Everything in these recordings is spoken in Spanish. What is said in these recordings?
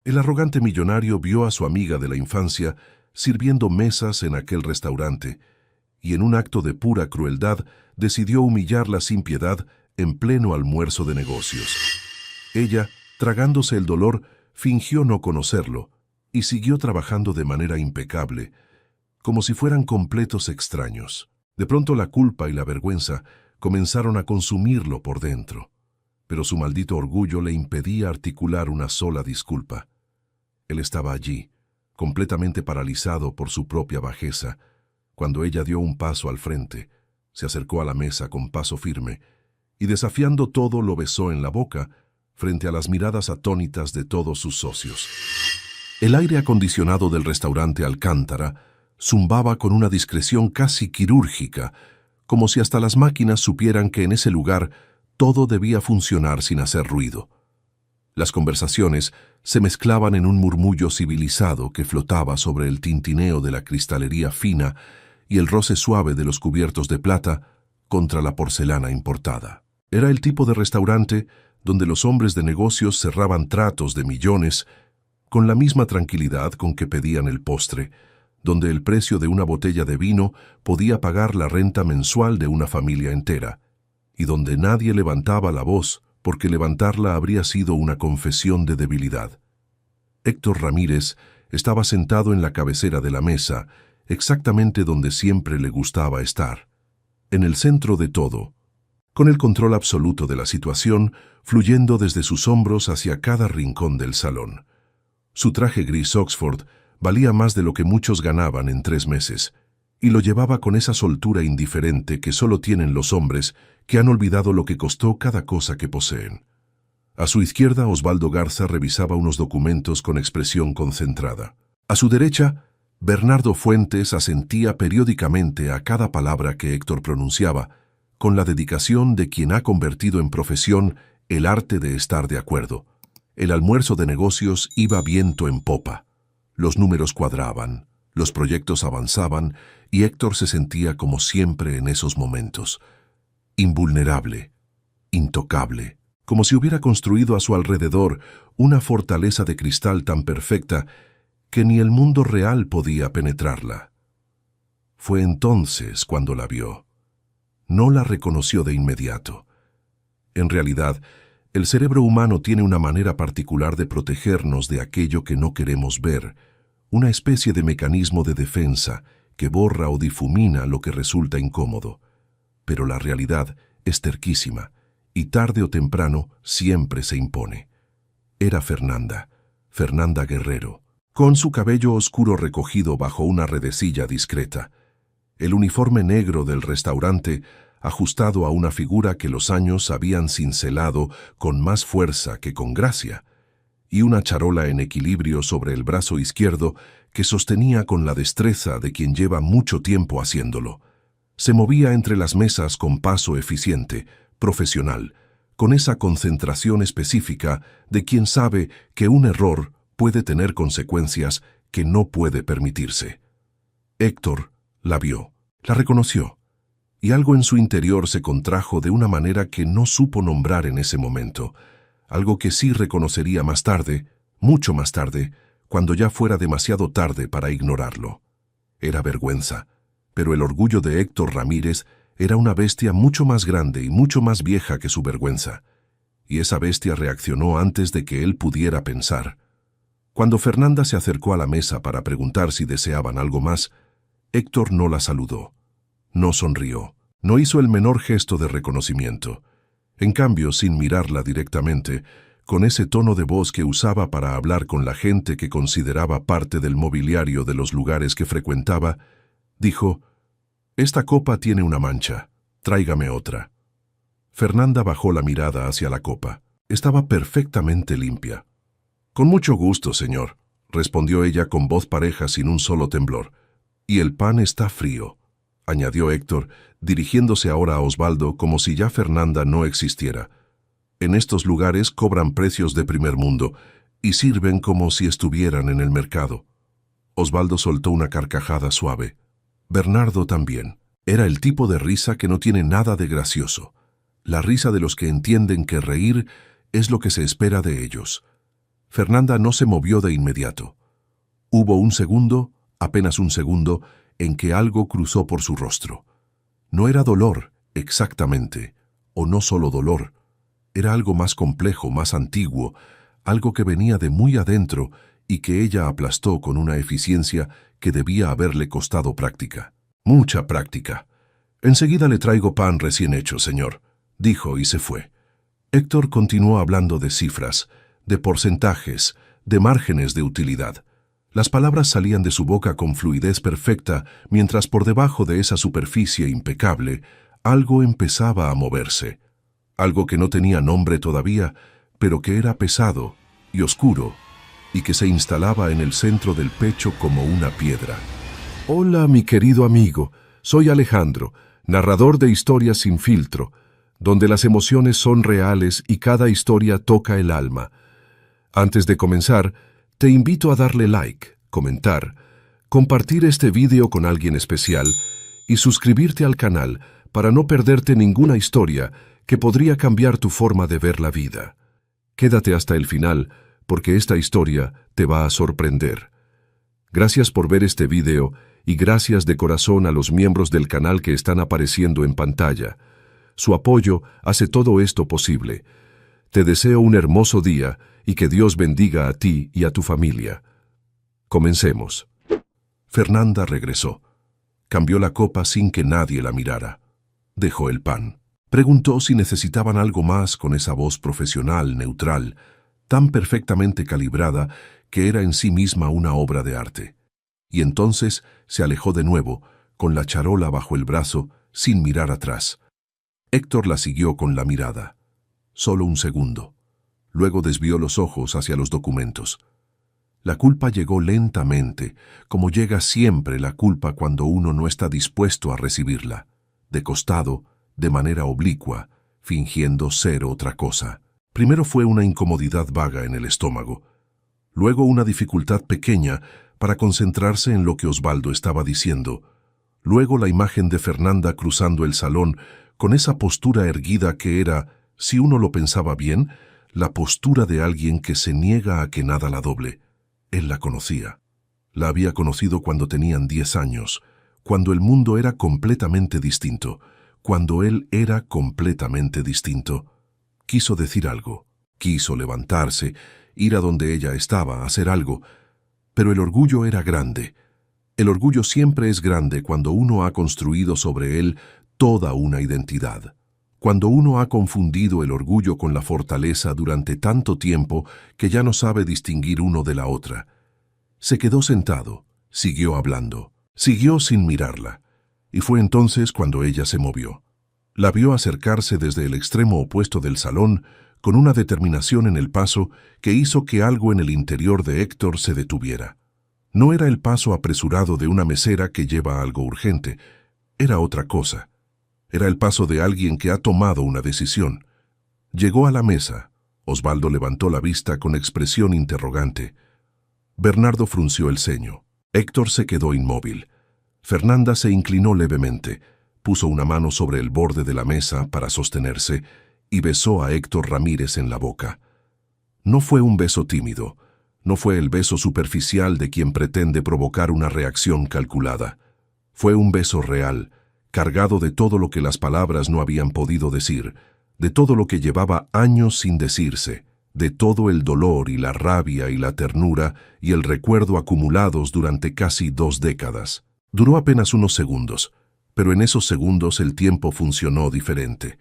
El arrogante millonario vio a su amiga de la infancia sirviendo mesas en aquel restaurante y en un acto de pura crueldad decidió humillarla sin piedad en pleno almuerzo de negocios. Ella, tragándose el dolor, fingió no conocerlo y siguió trabajando de manera impecable, como si fueran completos extraños. De pronto la culpa y la vergüenza comenzaron a consumirlo por dentro, pero su maldito orgullo le impedía articular una sola disculpa. Él estaba allí, completamente paralizado por su propia bajeza, cuando ella dio un paso al frente, se acercó a la mesa con paso firme y, desafiando todo, lo besó en la boca frente a las miradas atónitas de todos sus socios. El aire acondicionado del restaurante Alcántara zumbaba con una discreción casi quirúrgica, como si hasta las máquinas supieran que en ese lugar todo debía funcionar sin hacer ruido. Las conversaciones se mezclaban en un murmullo civilizado que flotaba sobre el tintineo de la cristalería fina y el roce suave de los cubiertos de plata contra la porcelana importada. Era el tipo de restaurante donde los hombres de negocios cerraban tratos de millones con la misma tranquilidad con que pedían el postre, donde el precio de una botella de vino podía pagar la renta mensual de una familia entera, y donde nadie levantaba la voz, porque levantarla habría sido una confesión de debilidad. Héctor Ramírez estaba sentado en la cabecera de la mesa, exactamente donde siempre le gustaba estar, en el centro de todo, con el control absoluto de la situación fluyendo desde sus hombros hacia cada rincón del salón. Su traje gris Oxford valía más de lo que muchos ganaban en 3 meses, y lo llevaba con esa soltura indiferente que solo tienen los hombres que han olvidado lo que costó cada cosa que poseen. A su izquierda, Osvaldo Garza revisaba unos documentos con expresión concentrada. A su derecha, Bernardo Fuentes asentía periódicamente a cada palabra que Héctor pronunciaba, con la dedicación de quien ha convertido en profesión el arte de estar de acuerdo. El almuerzo de negocios iba viento en popa. Los números cuadraban, los proyectos avanzaban y Héctor se sentía como siempre en esos momentos. Invulnerable, intocable, como si hubiera construido a su alrededor una fortaleza de cristal tan perfecta que ni el mundo real podía penetrarla. Fue entonces cuando la vio. No la reconoció de inmediato. En realidad, el cerebro humano tiene una manera particular de protegernos de aquello que no queremos ver, una especie de mecanismo de defensa que borra o difumina lo que resulta incómodo. Pero la realidad es terquísima y tarde o temprano siempre se impone. Era Fernanda Guerrero, con su cabello oscuro recogido bajo una redecilla discreta, el uniforme negro del restaurante ajustado a una figura que los años habían cincelado con más fuerza que con gracia, y una charola en equilibrio sobre el brazo izquierdo que sostenía con la destreza de quien lleva mucho tiempo haciéndolo. Se movía entre las mesas con paso eficiente, profesional, con esa concentración específica de quien sabe que un error puede tener consecuencias que no puede permitirse. Héctor la vio, la reconoció, y algo en su interior se contrajo de una manera que no supo nombrar en ese momento, algo que sí reconocería más tarde, mucho más tarde, cuando ya fuera demasiado tarde para ignorarlo. Era vergüenza, pero el orgullo de Héctor Ramírez era una bestia mucho más grande y mucho más vieja que su vergüenza, y esa bestia reaccionó antes de que él pudiera pensar. Cuando Fernanda se acercó a la mesa para preguntar si deseaban algo más, Héctor no la saludó, no sonrió, no hizo el menor gesto de reconocimiento. En cambio, sin mirarla directamente, con ese tono de voz que usaba para hablar con la gente que consideraba parte del mobiliario de los lugares que frecuentaba, dijo: «Esta copa tiene una mancha, tráigame otra». Fernanda bajó la mirada hacia la copa. Estaba perfectamente limpia. «Con mucho gusto, señor», respondió ella con voz pareja sin un solo temblor. «Y el pan está frío», añadió Héctor, dirigiéndose ahora a Osvaldo como si ya Fernanda no existiera. «En estos lugares cobran precios de primer mundo y sirven como si estuvieran en el mercado». Osvaldo soltó una carcajada suave. Bernardo también. Era el tipo de risa que no tiene nada de gracioso. La risa de los que entienden que reír es lo que se espera de ellos. Fernanda no se movió de inmediato. Hubo un segundo, apenas un segundo, en que algo cruzó por su rostro. No era dolor, exactamente, o no solo dolor. Era algo más complejo, más antiguo, algo que venía de muy adentro y que ella aplastó con una eficiencia que debía haberle costado práctica. Mucha práctica. «Enseguida le traigo pan recién hecho, señor», dijo y se fue. Héctor continuó hablando de cifras, de porcentajes, de márgenes de utilidad. Las palabras salían de su boca con fluidez perfecta, mientras por debajo de esa superficie impecable, algo empezaba a moverse. Algo que no tenía nombre todavía, pero que era pesado y oscuro, y que se instalaba en el centro del pecho como una piedra. «Hola, mi querido amigo. Soy Alejandro, narrador de Historias sin filtro, donde las emociones son reales y cada historia toca el alma. Antes de comenzar, te invito a darle like, comentar, compartir este vídeo con alguien especial y suscribirte al canal para no perderte ninguna historia que podría cambiar tu forma de ver la vida. Quédate hasta el final, porque esta historia te va a sorprender. Gracias por ver este vídeo y gracias de corazón a los miembros del canal que están apareciendo en pantalla. Su apoyo hace todo esto posible. Te deseo un hermoso día y que Dios bendiga a ti y a tu familia. Comencemos. Fernanda regresó. Cambió la copa sin que nadie la mirara. Dejó el pan. Preguntó si necesitaban algo más con esa voz profesional, neutral, tan perfectamente calibrada que era en sí misma una obra de arte. Y entonces se alejó de nuevo, con la charola bajo el brazo, sin mirar atrás. Héctor la siguió con la mirada. Solo un segundo. Luego desvió los ojos hacia los documentos. La culpa llegó lentamente, como llega siempre la culpa cuando uno no está dispuesto a recibirla, de costado, de manera oblicua, fingiendo ser otra cosa. Primero fue una incomodidad vaga en el estómago, luego una dificultad pequeña para concentrarse en lo que Osvaldo estaba diciendo, luego la imagen de Fernanda cruzando el salón con esa postura erguida que era, si uno lo pensaba bien, la postura de alguien que se niega a que nada la doble. Él la conocía. La había conocido cuando tenían 10 años, cuando el mundo era completamente distinto, cuando él era completamente distinto. Quiso decir algo, quiso levantarse, ir a donde ella estaba, hacer algo, pero el orgullo era grande. El orgullo siempre es grande cuando uno ha construido sobre él toda una identidad. Cuando uno ha confundido el orgullo con la fortaleza durante tanto tiempo que ya no sabe distinguir uno de la otra. Se quedó sentado, siguió hablando, siguió sin mirarla, y fue entonces cuando ella se movió. La vio acercarse desde el extremo opuesto del salón con una determinación en el paso que hizo que algo en el interior de Héctor se detuviera. No era el paso apresurado de una mesera que lleva algo urgente, era otra cosa. Era el paso de alguien que ha tomado una decisión. Llegó a la mesa. Osvaldo levantó la vista con expresión interrogante. Bernardo frunció el ceño. Héctor se quedó inmóvil. Fernanda se inclinó levemente, puso una mano sobre el borde de la mesa para sostenerse y besó a Héctor Ramírez en la boca. No fue un beso tímido, no fue el beso superficial de quien pretende provocar una reacción calculada. Fue un beso real, cargado de todo lo que las palabras no habían podido decir, de todo lo que llevaba años sin decirse, de todo el dolor y la rabia y la ternura y el recuerdo acumulados durante casi 2 décadas. Duró apenas unos segundos, pero en esos segundos el tiempo funcionó diferente,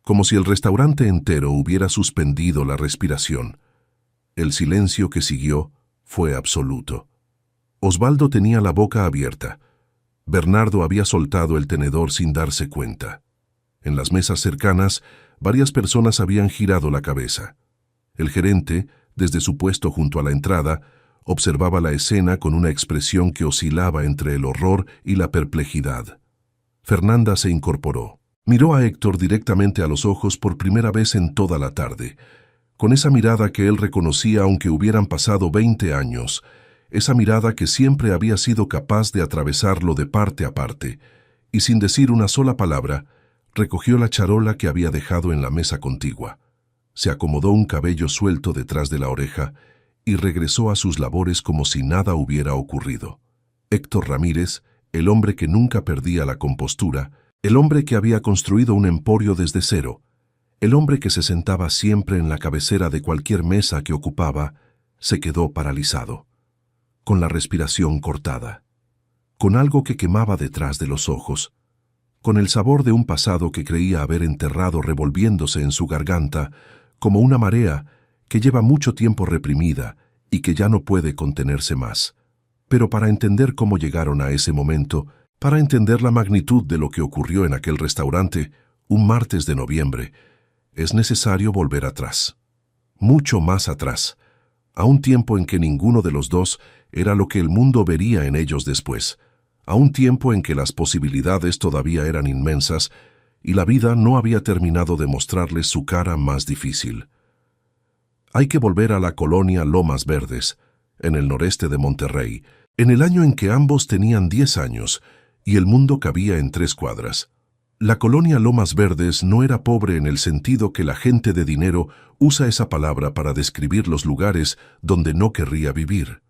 como si el restaurante entero hubiera suspendido la respiración. El silencio que siguió fue absoluto. Osvaldo tenía la boca abierta. Bernardo había soltado el tenedor sin darse cuenta. En las mesas cercanas, varias personas habían girado la cabeza. El gerente, desde su puesto junto a la entrada, observaba la escena con una expresión que oscilaba entre el horror y la perplejidad. Fernanda se incorporó. Miró a Héctor directamente a los ojos por primera vez en toda la tarde, con esa mirada que él reconocía aunque hubieran pasado 20 años, esa mirada que siempre había sido capaz de atravesarlo de parte a parte, y sin decir una sola palabra, recogió la charola que había dejado en la mesa contigua. Se acomodó un cabello suelto detrás de la oreja y regresó a sus labores como si nada hubiera ocurrido. Héctor Ramírez, el hombre que nunca perdía la compostura, el hombre que había construido un emporio desde cero, el hombre que se sentaba siempre en la cabecera de cualquier mesa que ocupaba, se quedó paralizado, con la respiración cortada, con algo que quemaba detrás de los ojos, con el sabor de un pasado que creía haber enterrado revolviéndose en su garganta, como una marea que lleva mucho tiempo reprimida y que ya no puede contenerse más. Pero para entender cómo llegaron a ese momento, para entender la magnitud de lo que ocurrió en aquel restaurante, un martes de noviembre, es necesario volver atrás, mucho más atrás, a un tiempo en que ninguno de los dos era lo que el mundo vería en ellos después, a un tiempo en que las posibilidades todavía eran inmensas y la vida no había terminado de mostrarles su cara más difícil. Hay que volver a la colonia Lomas Verdes, en el noreste de Monterrey, en el año en que ambos tenían 10 años y el mundo cabía en 3 cuadras. La colonia Lomas Verdes no era pobre en el sentido que la gente de dinero usa esa palabra para describir los lugares donde no querría vivir.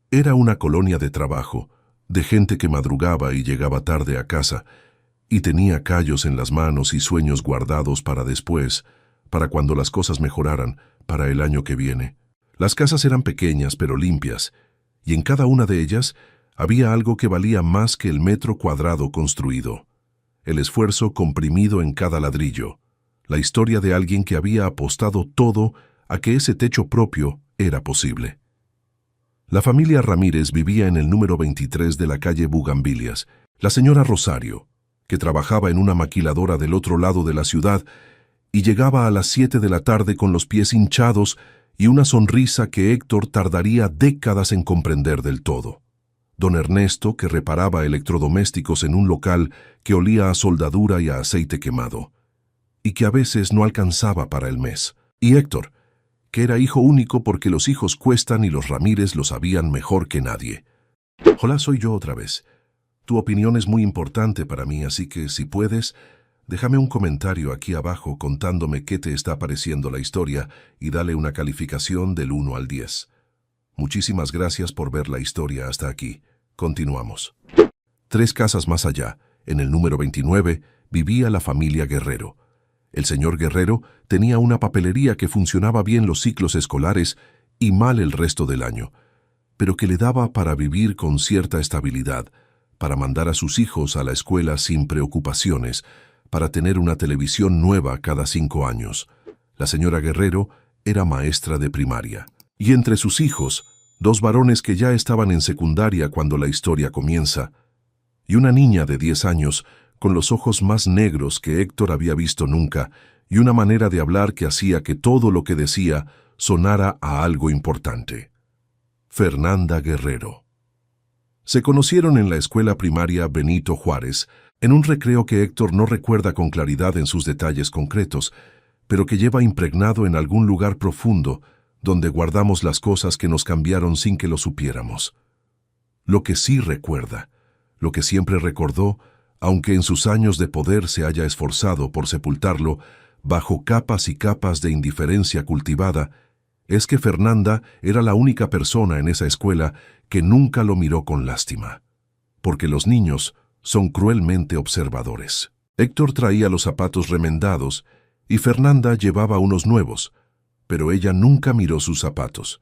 Era una colonia de trabajo, de gente que madrugaba y llegaba tarde a casa, y tenía callos en las manos y sueños guardados para después, para cuando las cosas mejoraran, para el año que viene. Las casas eran pequeñas pero limpias, y en cada una de ellas había algo que valía más que el metro cuadrado construido. El esfuerzo comprimido en cada ladrillo, la historia de alguien que había apostado todo a que ese techo propio era posible. La familia Ramírez vivía en el número 23 de la calle Bugambilias. La señora Rosario, que trabajaba en una maquiladora del otro lado de la ciudad y llegaba a las 7 de la tarde con los pies hinchados y una sonrisa que Héctor tardaría décadas en comprender del todo. Don Ernesto, que reparaba electrodomésticos en un local que olía a soldadura y a aceite quemado, y que a veces no alcanzaba para el mes. Y Héctor, que era hijo único porque los hijos cuestan y los Ramírez lo sabían mejor que nadie. Hola, soy yo otra vez. Tu opinión es muy importante para mí, así que si puedes, déjame un comentario aquí abajo contándome qué te está pareciendo la historia y dale una calificación del 1 al 10. Muchísimas gracias por ver la historia hasta aquí. Continuamos. 3 casas más allá, en el número 29, vivía la familia Guerrero. El señor Guerrero tenía una papelería que funcionaba bien los ciclos escolares y mal el resto del año, pero que le daba para vivir con cierta estabilidad, para mandar a sus hijos a la escuela sin preocupaciones, para tener una televisión nueva cada 5 años. La señora Guerrero era maestra de primaria. Y entre sus hijos, 2 varones que ya estaban en secundaria cuando la historia comienza, y una niña de 10 años con los ojos más negros que Héctor había visto nunca, y una manera de hablar que hacía que todo lo que decía sonara a algo importante. Fernanda Guerrero. Se conocieron en la escuela primaria Benito Juárez, en un recreo que Héctor no recuerda con claridad en sus detalles concretos, pero que lleva impregnado en algún lugar profundo, donde guardamos las cosas que nos cambiaron sin que lo supiéramos. Lo que sí recuerda, lo que siempre recordó, aunque en sus años de poder se haya esforzado por sepultarlo bajo capas y capas de indiferencia cultivada, es que Fernanda era la única persona en esa escuela que nunca lo miró con lástima, porque los niños son cruelmente observadores. Héctor traía los zapatos remendados y Fernanda llevaba unos nuevos, pero ella nunca miró sus zapatos.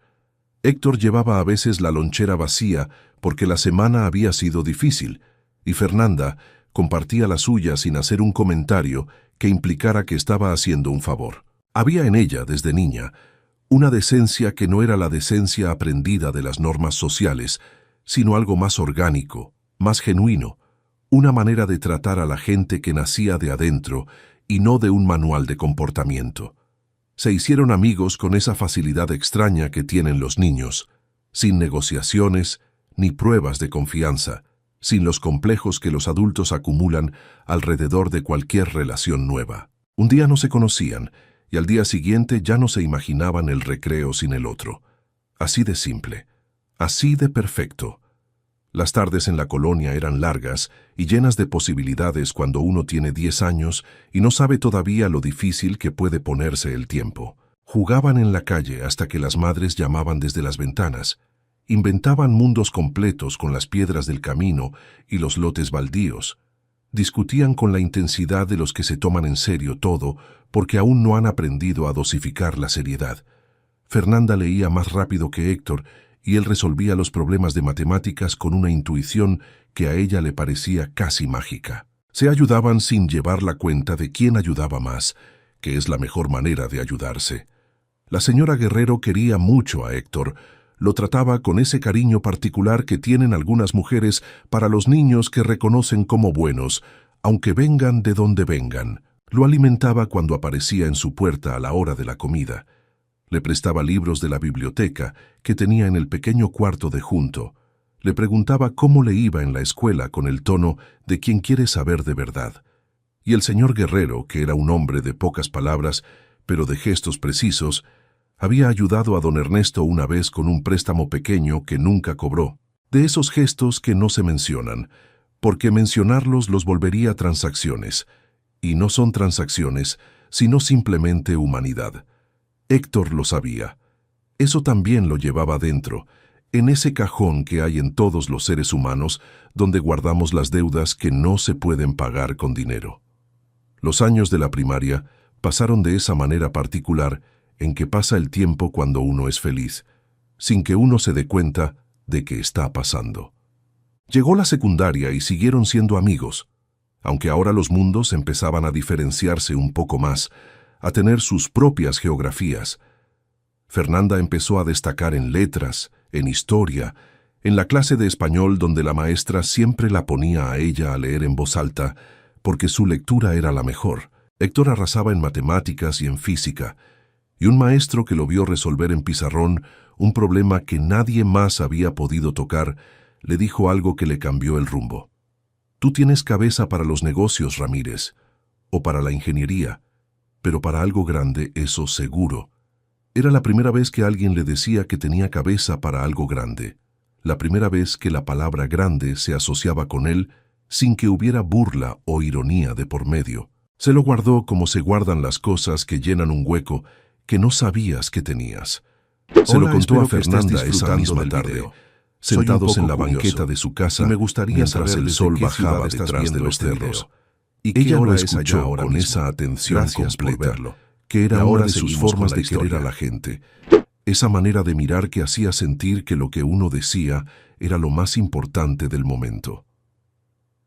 Héctor llevaba a veces la lonchera vacía porque la semana había sido difícil, y Fernanda compartía la suya sin hacer un comentario que implicara que estaba haciendo un favor. Había en ella, desde niña, una decencia que no era la decencia aprendida de las normas sociales, sino algo más orgánico, más genuino, una manera de tratar a la gente que nacía de adentro y no de un manual de comportamiento. Se hicieron amigos con esa facilidad extraña que tienen los niños, sin negociaciones ni pruebas de confianza, sin los complejos que los adultos acumulan alrededor de cualquier relación nueva. Un día no se conocían y al día siguiente ya no se imaginaban el recreo sin el otro. Así de simple, así de perfecto. Las tardes en la colonia eran largas y llenas de posibilidades cuando uno tiene 10 años y no sabe todavía lo difícil que puede ponerse el tiempo. Jugaban en la calle hasta que las madres llamaban desde las ventanas. Inventaban mundos completos con las piedras del camino y los lotes baldíos. Discutían con la intensidad de los que se toman en serio todo porque aún no han aprendido a dosificar la seriedad. Fernanda leía más rápido que Héctor y él resolvía los problemas de matemáticas con una intuición que a ella le parecía casi mágica. Se ayudaban sin llevar la cuenta de quién ayudaba más, que es la mejor manera de ayudarse. La señora Guerrero quería mucho a Héctor. Lo trataba con ese cariño particular que tienen algunas mujeres para los niños que reconocen como buenos, aunque vengan de donde vengan. Lo alimentaba cuando aparecía en su puerta a la hora de la comida. Le prestaba libros de la biblioteca que tenía en el pequeño cuarto de junto. Le preguntaba cómo le iba en la escuela con el tono de quien quiere saber de verdad. Y el señor Guerrero, que era un hombre de pocas palabras, pero de gestos precisos, había ayudado a don Ernesto una vez con un préstamo pequeño que nunca cobró. De esos gestos que no se mencionan, porque mencionarlos los volvería transacciones. Y no son transacciones, sino simplemente humanidad. Héctor lo sabía. Eso también lo llevaba dentro, en ese cajón que hay en todos los seres humanos, donde guardamos las deudas que no se pueden pagar con dinero. Los años de la primaria pasaron de esa manera particular en que pasa el tiempo cuando uno es feliz, sin que uno se dé cuenta de que está pasando. Llegó la secundaria y siguieron siendo amigos, aunque ahora los mundos empezaban a diferenciarse un poco más, a tener sus propias geografías. Fernanda empezó a destacar en letras, en historia, en la clase de español donde la maestra siempre la ponía a ella a leer en voz alta, porque su lectura era la mejor. Héctor arrasaba en matemáticas y en física, y un maestro que lo vio resolver en pizarrón un problema que nadie más había podido tocar, le dijo algo que le cambió el rumbo. Tú tienes cabeza para los negocios, Ramírez, o para la ingeniería, pero para algo grande, eso seguro. Era la primera vez que alguien le decía que tenía cabeza para algo grande, la primera vez que la palabra grande se asociaba con él sin que hubiera burla o ironía de por medio. Se lo guardó como se guardan las cosas que llenan un hueco que no sabías que tenías. Se lo contó a Fernanda esa misma tarde, sentados en la banqueta de su casa, y me gustaría mientras el sol bajaba detrás de los cerros. Y ella lo escuchó con esa atención completa, que era una de sus formas de querer a la gente. Esa manera de mirar que hacía sentir que lo que uno decía era lo más importante del momento.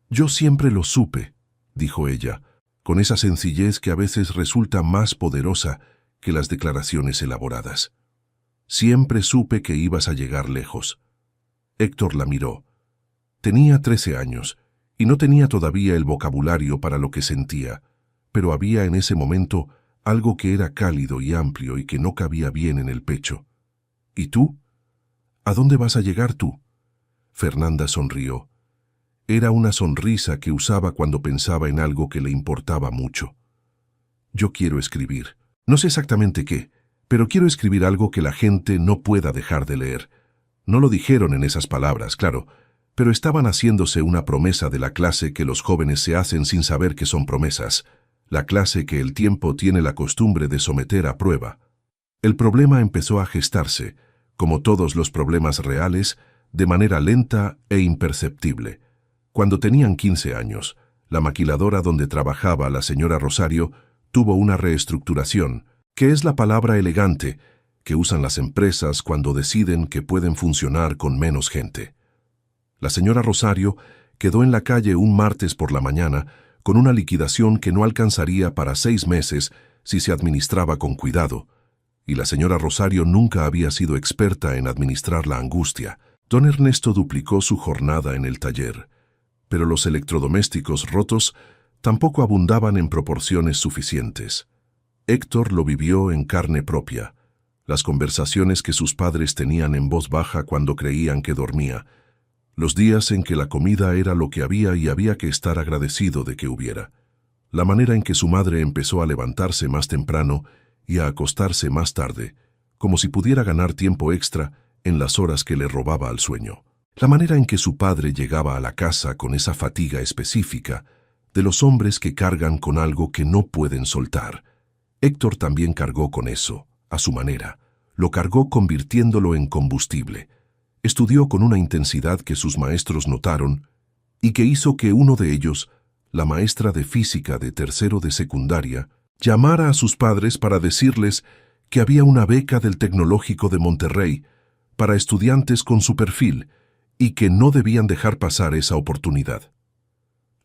Yo siempre lo supe, dijo ella, con esa sencillez que a veces resulta más poderosa que las declaraciones elaboradas. Siempre supe que ibas a llegar lejos. Héctor la miró. Tenía 13 años y no tenía todavía el vocabulario para lo que sentía, pero había en ese momento algo que era cálido y amplio y que no cabía bien en el pecho. ¿Y tú? ¿A dónde vas a llegar tú? Fernanda sonrió. Era una sonrisa que usaba cuando pensaba en algo que le importaba mucho. Yo quiero escribir. No sé exactamente qué, pero quiero escribir algo que la gente no pueda dejar de leer. No lo dijeron en esas palabras, claro, pero estaban haciéndose una promesa de la clase que los jóvenes se hacen sin saber que son promesas, la clase que el tiempo tiene la costumbre de someter a prueba. El problema empezó a gestarse, como todos los problemas reales, de manera lenta e imperceptible. Cuando tenían 15 años, la maquiladora donde trabajaba la señora Rosario tuvo una reestructuración, que es la palabra elegante que usan las empresas cuando deciden que pueden funcionar con menos gente. La señora Rosario quedó en la calle un martes por la mañana con una liquidación que no alcanzaría para 6 meses si se administraba con cuidado, y la señora Rosario nunca había sido experta en administrar la angustia. Don Ernesto duplicó su jornada en el taller, pero los electrodomésticos rotos tampoco abundaban en proporciones suficientes. Héctor lo vivió en carne propia, las conversaciones que sus padres tenían en voz baja cuando creían que dormía, los días en que la comida era lo que había y había que estar agradecido de que hubiera, la manera en que su madre empezó a levantarse más temprano y a acostarse más tarde, como si pudiera ganar tiempo extra en las horas que le robaba al sueño, la manera en que su padre llegaba a la casa con esa fatiga específica de los hombres que cargan con algo que no pueden soltar. Héctor también cargó con eso, a su manera. Lo cargó convirtiéndolo en combustible. Estudió con una intensidad que sus maestros notaron y que hizo que uno de ellos, la maestra de física de tercero de secundaria, llamara a sus padres para decirles que había una beca del Tecnológico de Monterrey para estudiantes con su perfil y que no debían dejar pasar esa oportunidad.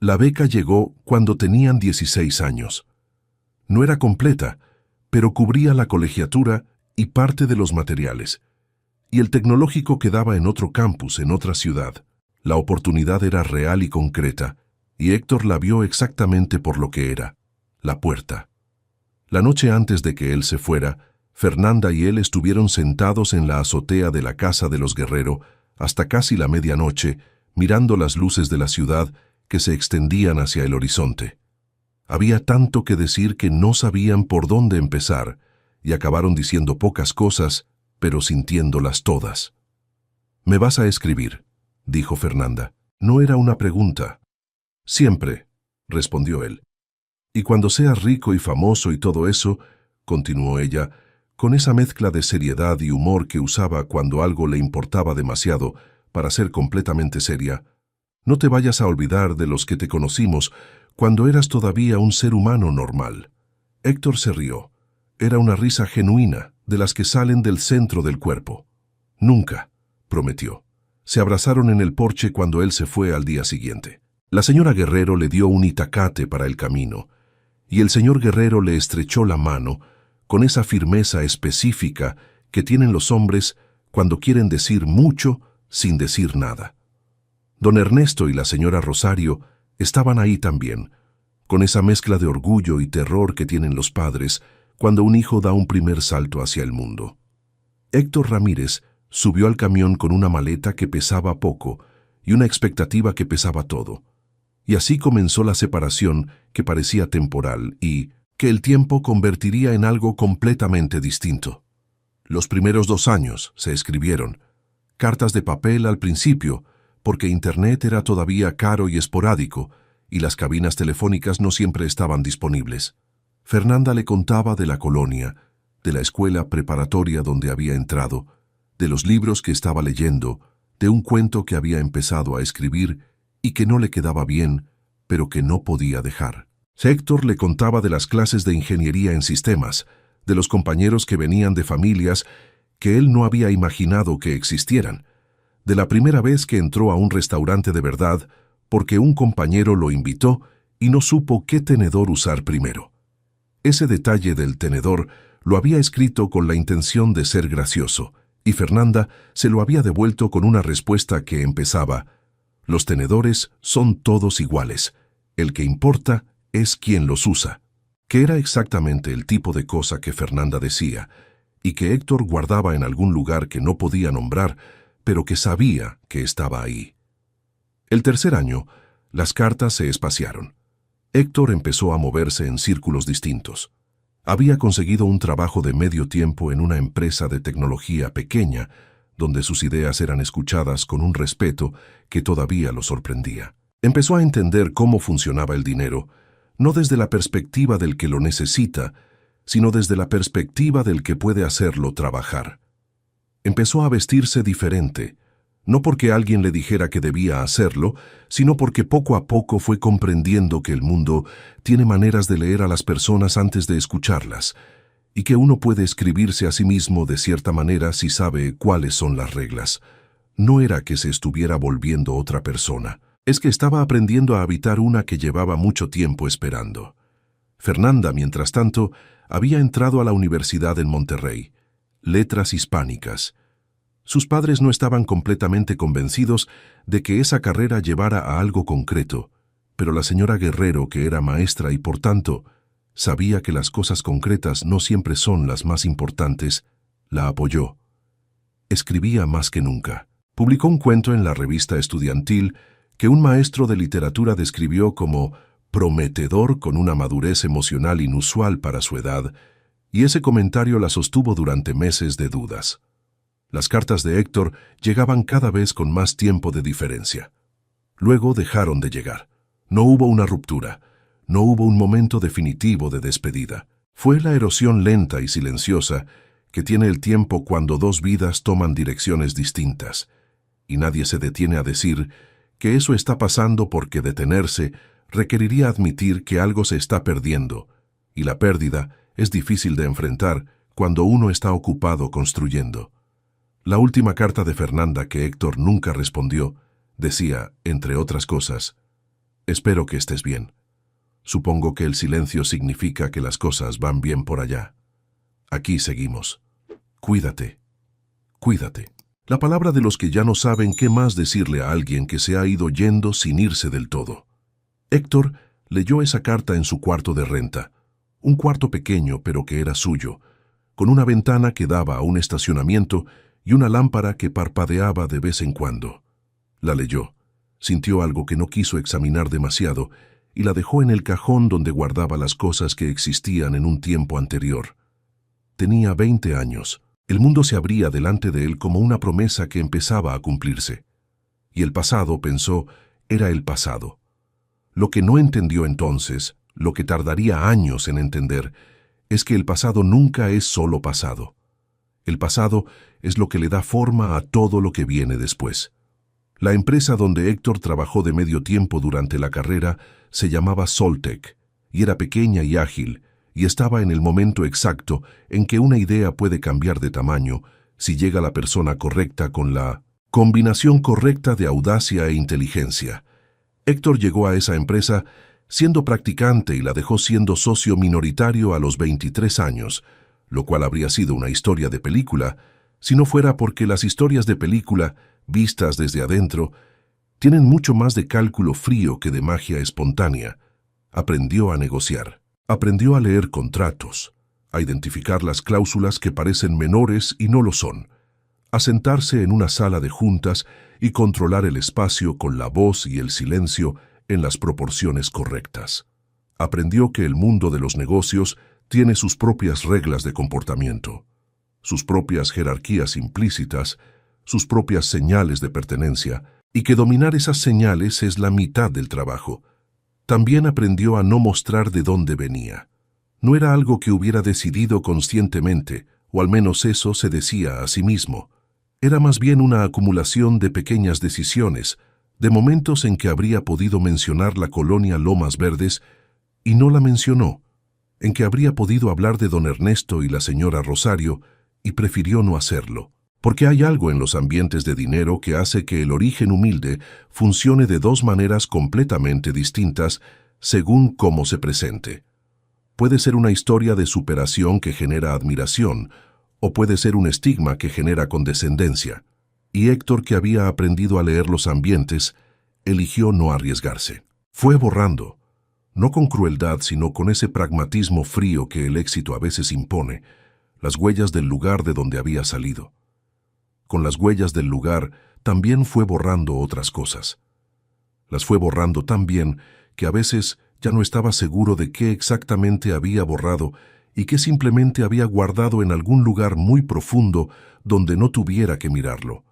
La beca llegó cuando tenían 16 años. No era completa, pero cubría la colegiatura y parte de los materiales. Y el tecnológico quedaba en otro campus, en otra ciudad. La oportunidad era real y concreta, y Héctor la vio exactamente por lo que era, la puerta. La noche antes de que él se fuera, Fernanda y él estuvieron sentados en la azotea de la casa de los Guerrero hasta casi la medianoche, mirando las luces de la ciudad que se extendían hacia el horizonte. Había tanto que decir que no sabían por dónde empezar, y acabaron diciendo pocas cosas, pero sintiéndolas todas. «¿Me vas a escribir?», dijo Fernanda. No era una pregunta. «Siempre», respondió él. «Y cuando seas rico y famoso y todo eso», continuó ella, con esa mezcla de seriedad y humor que usaba cuando algo le importaba demasiado para ser completamente seria, «no te vayas a olvidar de los que te conocimos cuando eras todavía un ser humano normal». Héctor se rió. Era una risa genuina, de las que salen del centro del cuerpo. «Nunca», prometió. Se abrazaron en el porche cuando él se fue al día siguiente. La señora Guerrero le dio un itacate para el camino, y el señor Guerrero le estrechó la mano con esa firmeza específica que tienen los hombres cuando quieren decir mucho sin decir nada. Don Ernesto y la señora Rosario estaban ahí también, con esa mezcla de orgullo y terror que tienen los padres cuando un hijo da un primer salto hacia el mundo. Héctor Ramírez subió al camión con una maleta que pesaba poco y una expectativa que pesaba todo. Y así comenzó la separación que parecía temporal y que el tiempo convertiría en algo completamente distinto. Los primeros 2 años se escribieron. Cartas de papel al principio, porque Internet era todavía caro y esporádico, y las cabinas telefónicas no siempre estaban disponibles. Fernanda le contaba de la colonia, de la escuela preparatoria donde había entrado, de los libros que estaba leyendo, de un cuento que había empezado a escribir y que no le quedaba bien, pero que no podía dejar. Héctor le contaba de las clases de ingeniería en sistemas, de los compañeros que venían de familias que él no había imaginado que existieran, de la primera vez que entró a un restaurante de verdad porque un compañero lo invitó y no supo qué tenedor usar primero. Ese detalle del tenedor lo había escrito con la intención de ser gracioso, y Fernanda se lo había devuelto con una respuesta que empezaba: «Los tenedores son todos iguales. El que importa es quién los usa», que era exactamente el tipo de cosa que Fernanda decía, y que Héctor guardaba en algún lugar que no podía nombrar, pero que sabía que estaba ahí. El tercer año, las cartas se espaciaron. Héctor empezó a moverse en círculos distintos. Había conseguido un trabajo de medio tiempo en una empresa de tecnología pequeña, donde sus ideas eran escuchadas con un respeto que todavía lo sorprendía. Empezó a entender cómo funcionaba el dinero, no desde la perspectiva del que lo necesita, sino desde la perspectiva del que puede hacerlo trabajar. Empezó a vestirse diferente, no porque alguien le dijera que debía hacerlo, sino porque poco a poco fue comprendiendo que el mundo tiene maneras de leer a las personas antes de escucharlas, y que uno puede escribirse a sí mismo de cierta manera si sabe cuáles son las reglas. No era que se estuviera volviendo otra persona, es que estaba aprendiendo a habitar una que llevaba mucho tiempo esperando. Fernanda, mientras tanto, había entrado a la universidad en Monterrey, Letras Hispánicas. Sus padres no estaban completamente convencidos de que esa carrera llevara a algo concreto, pero la señora Guerrero, que era maestra y por tanto sabía que las cosas concretas no siempre son las más importantes, la apoyó. Escribía más que nunca. Publicó un cuento en la revista estudiantil que un maestro de literatura describió como prometedor, con una madurez emocional inusual para su edad, y ese comentario la sostuvo durante meses de dudas. Las cartas de Héctor llegaban cada vez con más tiempo de diferencia. Luego dejaron de llegar. No hubo una ruptura. No hubo un momento definitivo de despedida. Fue la erosión lenta y silenciosa que tiene el tiempo cuando dos vidas toman direcciones distintas, y nadie se detiene a decir que eso está pasando porque detenerse requeriría admitir que algo se está perdiendo, y la pérdida es difícil de enfrentar cuando uno está ocupado construyendo. La última carta de Fernanda que Héctor nunca respondió decía, entre otras cosas, «Espero que estés bien. Supongo que el silencio significa que las cosas van bien por allá. Aquí seguimos. Cuídate. Cuídate». La palabra de los que ya no saben qué más decirle a alguien que se ha ido yendo sin irse del todo. Héctor leyó esa carta en su cuarto de renta, un cuarto pequeño pero que era suyo, con una ventana que daba a un estacionamiento y una lámpara que parpadeaba de vez en cuando. La leyó, sintió algo que no quiso examinar demasiado y la dejó en el cajón donde guardaba las cosas que existían en un tiempo anterior. Tenía 20 años. El mundo se abría delante de él como una promesa que empezaba a cumplirse. Y el pasado, pensó, era el pasado. Lo que no entendió entonces, lo que tardaría años en entender, es que el pasado nunca es solo pasado. El pasado es lo que le da forma a todo lo que viene después. La empresa donde Héctor trabajó de medio tiempo durante la carrera se llamaba Soltec, y era pequeña y ágil, y estaba en el momento exacto en que una idea puede cambiar de tamaño si llega la persona correcta con la combinación correcta de audacia e inteligencia. Héctor llegó a esa empresa siendo practicante y la dejó siendo socio minoritario a los 23 años, lo cual habría sido una historia de película, si no fuera porque las historias de película, vistas desde adentro, tienen mucho más de cálculo frío que de magia espontánea. Aprendió a negociar. Aprendió a leer contratos, a identificar las cláusulas que parecen menores y no lo son, a sentarse en una sala de juntas y controlar el espacio con la voz y el silencio en las proporciones correctas. Aprendió que el mundo de los negocios tiene sus propias reglas de comportamiento, sus propias jerarquías implícitas, sus propias señales de pertenencia, y que dominar esas señales es la mitad del trabajo. También aprendió a no mostrar de dónde venía. No era algo que hubiera decidido conscientemente, o al menos eso se decía a sí mismo. Era más bien una acumulación de pequeñas decisiones, de momentos en que habría podido mencionar la colonia Lomas Verdes y no la mencionó, en que habría podido hablar de don Ernesto y la señora Rosario y prefirió no hacerlo. Porque hay algo en los ambientes de dinero que hace que el origen humilde funcione de dos maneras completamente distintas según cómo se presente. Puede ser una historia de superación que genera admiración, o puede ser un estigma que genera condescendencia. Y Héctor, que había aprendido a leer los ambientes, eligió no arriesgarse. Fue borrando, no con crueldad, sino con ese pragmatismo frío que el éxito a veces impone, las huellas del lugar de donde había salido. Con las huellas del lugar también fue borrando otras cosas. Las fue borrando tan bien que a veces ya no estaba seguro de qué exactamente había borrado y que simplemente había guardado en algún lugar muy profundo donde no tuviera que mirarlo.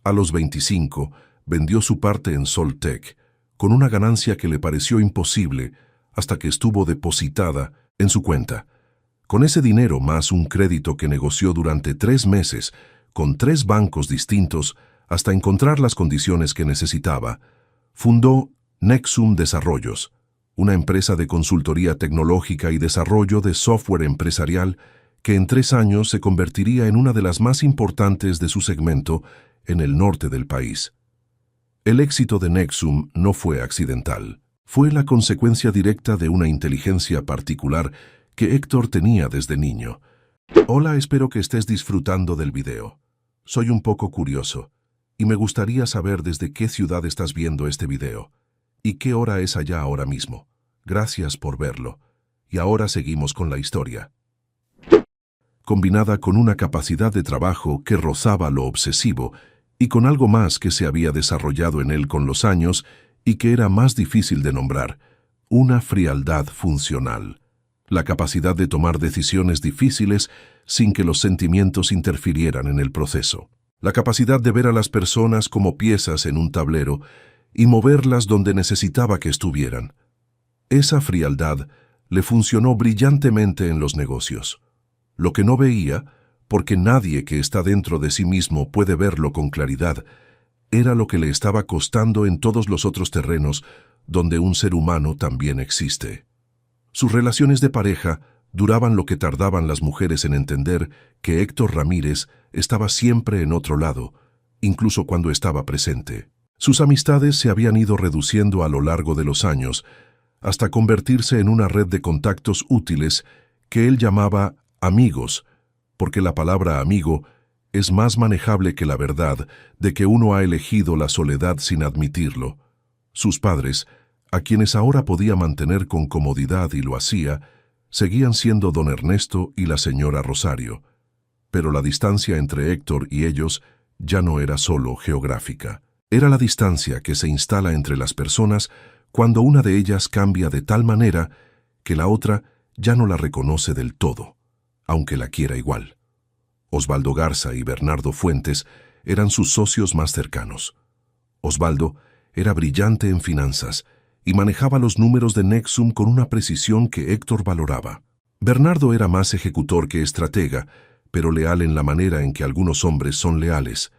A los 25, vendió su parte en Soltec, con una ganancia que le pareció imposible hasta que estuvo depositada en su cuenta. Con ese dinero más un crédito que negoció durante 3 meses, con 3 bancos distintos, hasta encontrar las condiciones que necesitaba, fundó Nexum Desarrollos, una empresa de consultoría tecnológica y desarrollo de software empresarial que en 3 años se convertiría en una de las más importantes de su segmento en el norte del país. El éxito de Nexum no fue accidental. Fue la consecuencia directa de una inteligencia particular que Héctor tenía desde niño. Hola, espero que estés disfrutando del video. Soy un poco curioso, y me gustaría saber desde qué ciudad estás viendo este video, y qué hora es allá ahora mismo. Gracias por verlo. Y ahora seguimos con la historia. Combinada con una capacidad de trabajo que rozaba lo obsesivo, y con algo más que se había desarrollado en él con los años, y que era más difícil de nombrar, una frialdad funcional. La capacidad de tomar decisiones difíciles sin que los sentimientos interfirieran en el proceso. La capacidad de ver a las personas como piezas en un tablero y moverlas donde necesitaba que estuvieran. Esa frialdad le funcionó brillantemente en los negocios. Lo que no veía, porque nadie que está dentro de sí mismo puede verlo con claridad, era lo que le estaba costando en todos los otros terrenos donde un ser humano también existe. Sus relaciones de pareja duraban lo que tardaban las mujeres en entender que Héctor Ramírez estaba siempre en otro lado, incluso cuando estaba presente. Sus amistades se habían ido reduciendo a lo largo de los años, hasta convertirse en una red de contactos útiles que él llamaba amigos, porque la palabra amigo es más manejable que la verdad de que uno ha elegido la soledad sin admitirlo. Sus padres, a quienes ahora podía mantener con comodidad y lo hacía, seguían siendo don Ernesto y la señora Rosario, pero la distancia entre Héctor y ellos ya no era solo geográfica. Era la distancia que se instala entre las personas cuando una de ellas cambia de tal manera que la otra ya no la reconoce del todo, aunque la quiera igual. Osvaldo Garza y Bernardo Fuentes eran sus socios más cercanos. Osvaldo era brillante en finanzas y manejaba los números de Nexum con una precisión que Héctor valoraba. Bernardo era más ejecutor que estratega, pero leal en la manera en que algunos hombres son leales,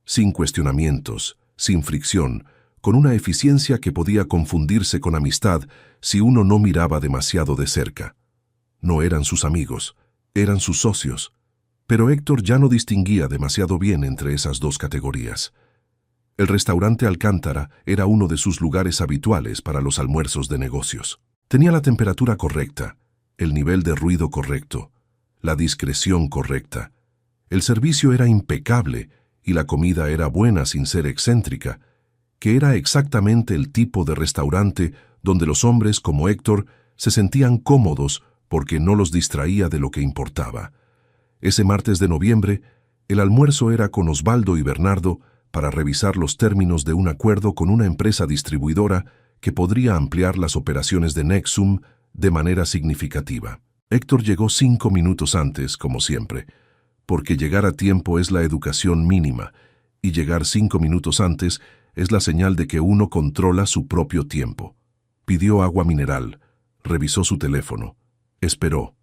sin cuestionamientos, sin fricción, con una eficiencia que podía confundirse con amistad si uno no miraba demasiado de cerca. No eran sus amigos, eran sus socios, pero Héctor ya no distinguía demasiado bien entre esas dos categorías. El restaurante Alcántara era uno de sus lugares habituales para los almuerzos de negocios. Tenía la temperatura correcta, el nivel de ruido correcto, la discreción correcta. El servicio era impecable y la comida era buena sin ser excéntrica, que era exactamente el tipo de restaurante donde los hombres como Héctor se sentían cómodos porque no los distraía de lo que importaba. Ese martes de noviembre, el almuerzo era con Osvaldo y Bernardo para revisar los términos de un acuerdo con una empresa distribuidora que podría ampliar las operaciones de Nexum de manera significativa. Héctor llegó 5 minutos antes, como siempre, porque llegar a tiempo es la educación mínima, y llegar 5 minutos antes es la señal de que uno controla su propio tiempo. Pidió agua mineral, revisó su teléfono, esperó.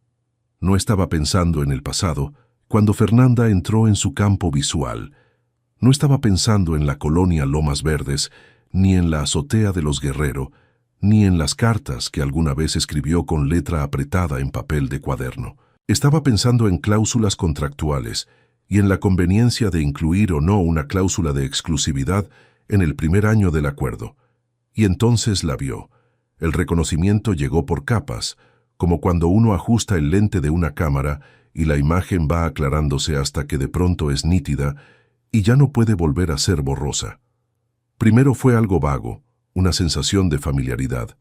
No estaba pensando en el pasado cuando Fernanda entró en su campo visual. No estaba pensando en la colonia Lomas Verdes, ni en la azotea de los Guerrero, ni en las cartas que alguna vez escribió con letra apretada en papel de cuaderno. Estaba pensando en cláusulas contractuales y en la conveniencia de incluir o no una cláusula de exclusividad en el primer año del acuerdo. Y entonces la vio. El reconocimiento llegó por capas, como cuando uno ajusta el lente de una cámara y la imagen va aclarándose hasta que de pronto es nítida y ya no puede volver a ser borrosa. Primero fue algo vago, una sensación de familiaridad,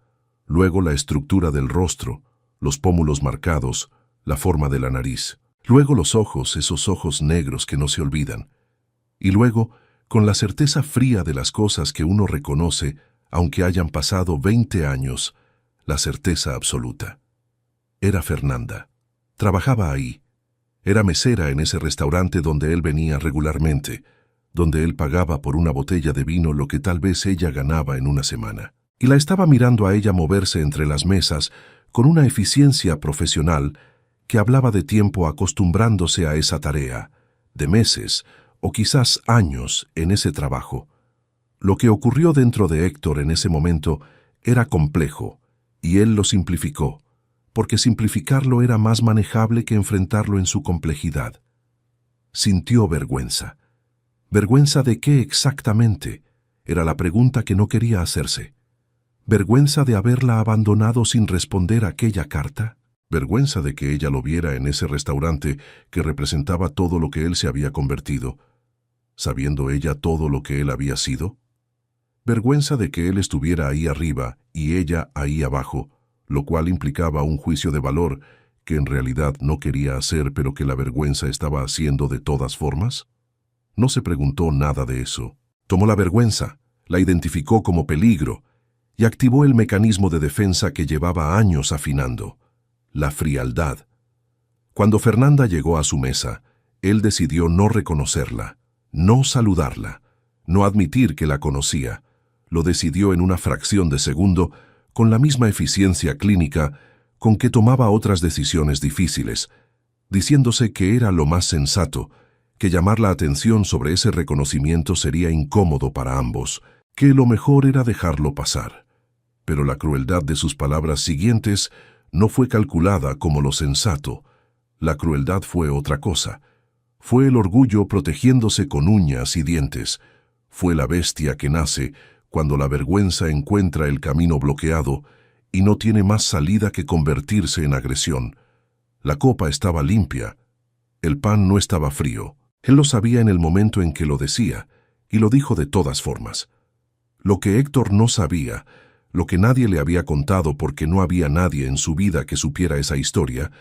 luego la estructura del rostro, los pómulos marcados, la forma de la nariz, luego los ojos, esos ojos negros que no se olvidan, y luego, con la certeza fría de las cosas que uno reconoce, aunque hayan pasado 20 años, la certeza absoluta. Era Fernanda. Trabajaba ahí. Era mesera en ese restaurante donde él venía regularmente, donde él pagaba por una botella de vino lo que tal vez ella ganaba en una semana. Y la estaba mirando a ella moverse entre las mesas con una eficiencia profesional que hablaba de tiempo acostumbrándose a esa tarea, de meses o quizás años en ese trabajo. Lo que ocurrió dentro de Héctor en ese momento era complejo, y él lo simplificó, porque simplificarlo era más manejable que enfrentarlo en su complejidad. Sintió vergüenza. ¿Vergüenza de qué exactamente? Era la pregunta que no quería hacerse. ¿Vergüenza de haberla abandonado sin responder aquella carta? ¿Vergüenza de que ella lo viera en ese restaurante que representaba todo lo que él se había convertido, sabiendo ella todo lo que él había sido? ¿Vergüenza de que él estuviera ahí arriba y ella ahí abajo, lo cual implicaba un juicio de valor que en realidad no quería hacer pero que la vergüenza estaba haciendo de todas formas? No se preguntó nada de eso. Tomó la vergüenza, la identificó como peligro y activó el mecanismo de defensa que llevaba años afinando, la frialdad. Cuando Fernanda llegó a su mesa, él decidió no reconocerla, no saludarla, no admitir que la conocía. Lo decidió en una fracción de segundo, con la misma eficiencia clínica con que tomaba otras decisiones difíciles, diciéndose que era lo más sensato, que llamar la atención sobre ese reconocimiento sería incómodo para ambos, que lo mejor era dejarlo pasar. Pero la crueldad de sus palabras siguientes no fue calculada como lo sensato. La crueldad fue otra cosa. Fue el orgullo protegiéndose con uñas y dientes. Fue la bestia que nace cuando la vergüenza encuentra el camino bloqueado y no tiene más salida que convertirse en agresión. La copa estaba limpia. El pan no estaba frío. Él lo sabía en el momento en que lo decía, y lo dijo de todas formas. Lo que Héctor no sabía, lo que nadie le había contado porque no había nadie en su vida que supiera esa historia,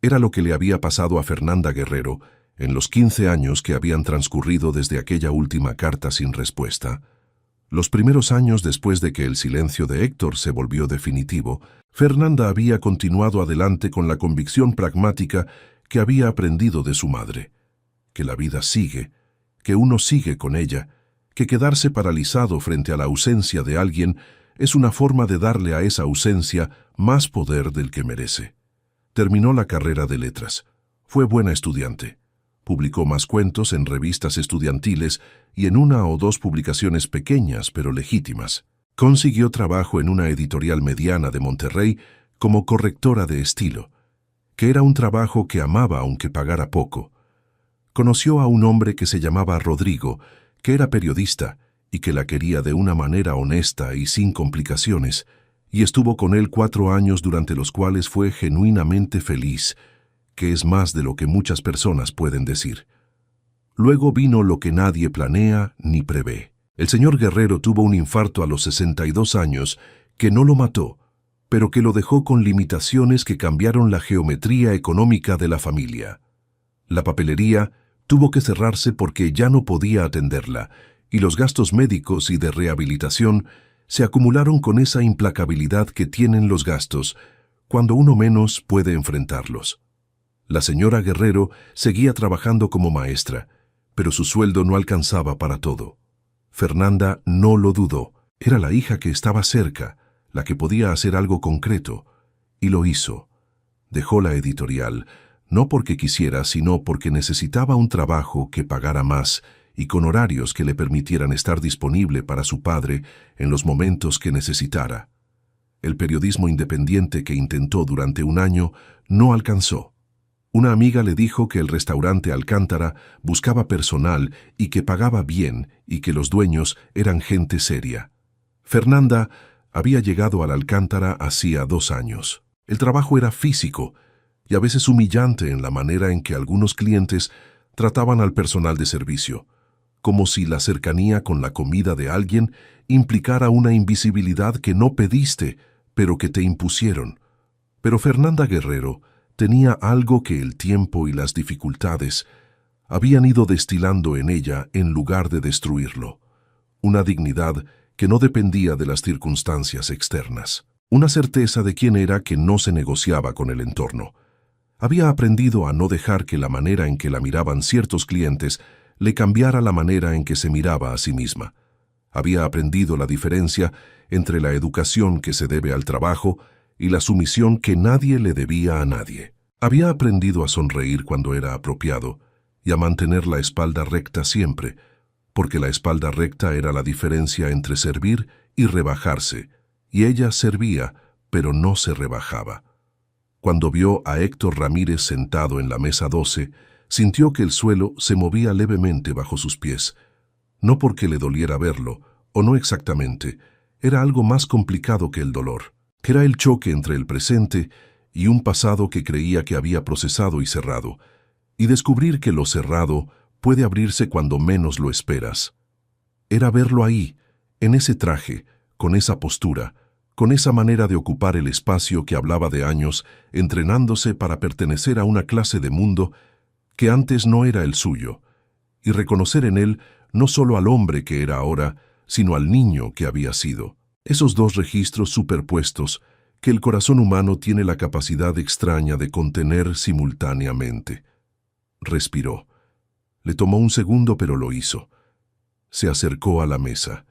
era lo que le había pasado a Fernanda Guerrero en los 15 años que habían transcurrido desde aquella última carta sin respuesta. Los primeros años después de que el silencio de Héctor se volvió definitivo, Fernanda había continuado adelante con la convicción pragmática que había aprendido de su madre, que la vida sigue, que uno sigue con ella, que quedarse paralizado frente a la ausencia de alguien es una forma de darle a esa ausencia más poder del que merece. Terminó la carrera de letras. Fue buena estudiante. Publicó más cuentos en revistas estudiantiles y en una o dos publicaciones pequeñas pero legítimas. Consiguió trabajo en una editorial mediana de Monterrey como correctora de estilo, que era un trabajo que amaba aunque pagara poco. Conoció a un hombre que se llamaba Rodrigo, que era periodista y que la quería de una manera honesta y sin complicaciones, y estuvo con él 4 años durante los cuales fue genuinamente feliz, que es más de lo que muchas personas pueden decir. Luego vino lo que nadie planea ni prevé. El señor Guerrero tuvo un infarto a los 62 años que no lo mató, pero que lo dejó con limitaciones que cambiaron la geometría económica de la familia. La papelería tuvo que cerrarse porque ya no podía atenderla, y los gastos médicos y de rehabilitación se acumularon con esa implacabilidad que tienen los gastos, cuando uno menos puede enfrentarlos. La señora Guerrero seguía trabajando como maestra, pero su sueldo no alcanzaba para todo. Fernanda no lo dudó. Era la hija que estaba cerca, la que podía hacer algo concreto, y lo hizo. Dejó la editorial, no porque quisiera, sino porque necesitaba un trabajo que pagara más y con horarios que le permitieran estar disponible para su padre en los momentos que necesitara. El periodismo independiente que intentó durante un año no alcanzó. Una amiga le dijo que el restaurante Alcántara buscaba personal y que pagaba bien y que los dueños eran gente seria. Fernanda había llegado al Alcántara hacía 2 años. El trabajo era físico y a veces humillante en la manera en que algunos clientes trataban al personal de servicio, como si la cercanía con la comida de alguien implicara una invisibilidad que no pediste, pero que te impusieron. Pero Fernanda Guerrero tenía algo que el tiempo y las dificultades habían ido destilando en ella en lugar de destruirlo. Una dignidad que no dependía de las circunstancias externas. Una certeza de quién era que no se negociaba con el entorno. Había aprendido a no dejar que la manera en que la miraban ciertos clientes le cambiara la manera en que se miraba a sí misma. Había aprendido la diferencia entre la educación que se debe al trabajo y la sumisión que nadie le debía a nadie. Había aprendido a sonreír cuando era apropiado y a mantener la espalda recta siempre, porque la espalda recta era la diferencia entre servir y rebajarse, y ella servía, pero no se rebajaba. Cuando vio a Héctor Ramírez sentado en la mesa 12, sintió que el suelo se movía levemente bajo sus pies. No porque le doliera verlo, o no exactamente, era algo más complicado que el dolor. Era el choque entre el presente y un pasado que creía que había procesado y cerrado, y descubrir que lo cerrado puede abrirse cuando menos lo esperas. Era verlo ahí, en ese traje, con esa postura, con esa manera de ocupar el espacio que hablaba de años, entrenándose para pertenecer a una clase de mundo que antes no era el suyo, y reconocer en él no solo al hombre que era ahora, sino al niño que había sido. Esos dos registros superpuestos que el corazón humano tiene la capacidad extraña de contener simultáneamente. Respiró. Le tomó un segundo, pero lo hizo. Se acercó a la mesa.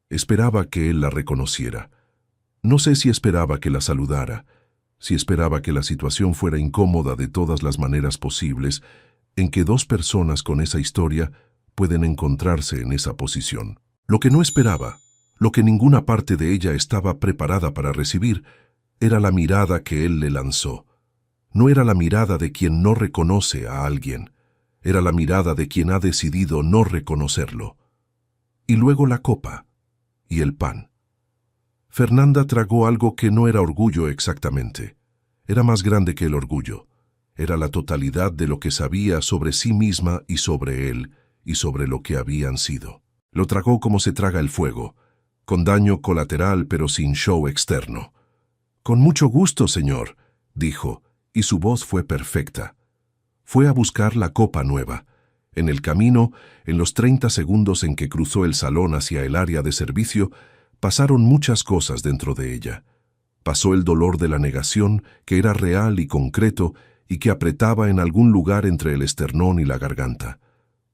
Esperaba que él la reconociera. No sé si esperaba que la saludara, si esperaba que la situación fuera incómoda de todas las maneras posibles en que dos personas con esa historia pueden encontrarse en esa posición. Lo que no esperaba, lo que ninguna parte de ella estaba preparada para recibir, era la mirada que él le lanzó. No era la mirada de quien no reconoce a alguien, era la mirada de quien ha decidido no reconocerlo. Y luego la copa y el pan. Fernanda tragó algo que no era orgullo exactamente. Era más grande que el orgullo. Era la totalidad de lo que sabía sobre sí misma y sobre él, y sobre lo que habían sido. Lo tragó como se traga el fuego, con daño colateral pero sin show externo. «Con mucho gusto, señor», dijo, y su voz fue perfecta. Fue a buscar la copa nueva. En el camino, en los 30 segundos en que cruzó el salón hacia el área de servicio, pasaron muchas cosas dentro de ella. Pasó el dolor de la negación, que era real y concreto, y que apretaba en algún lugar entre el esternón y la garganta.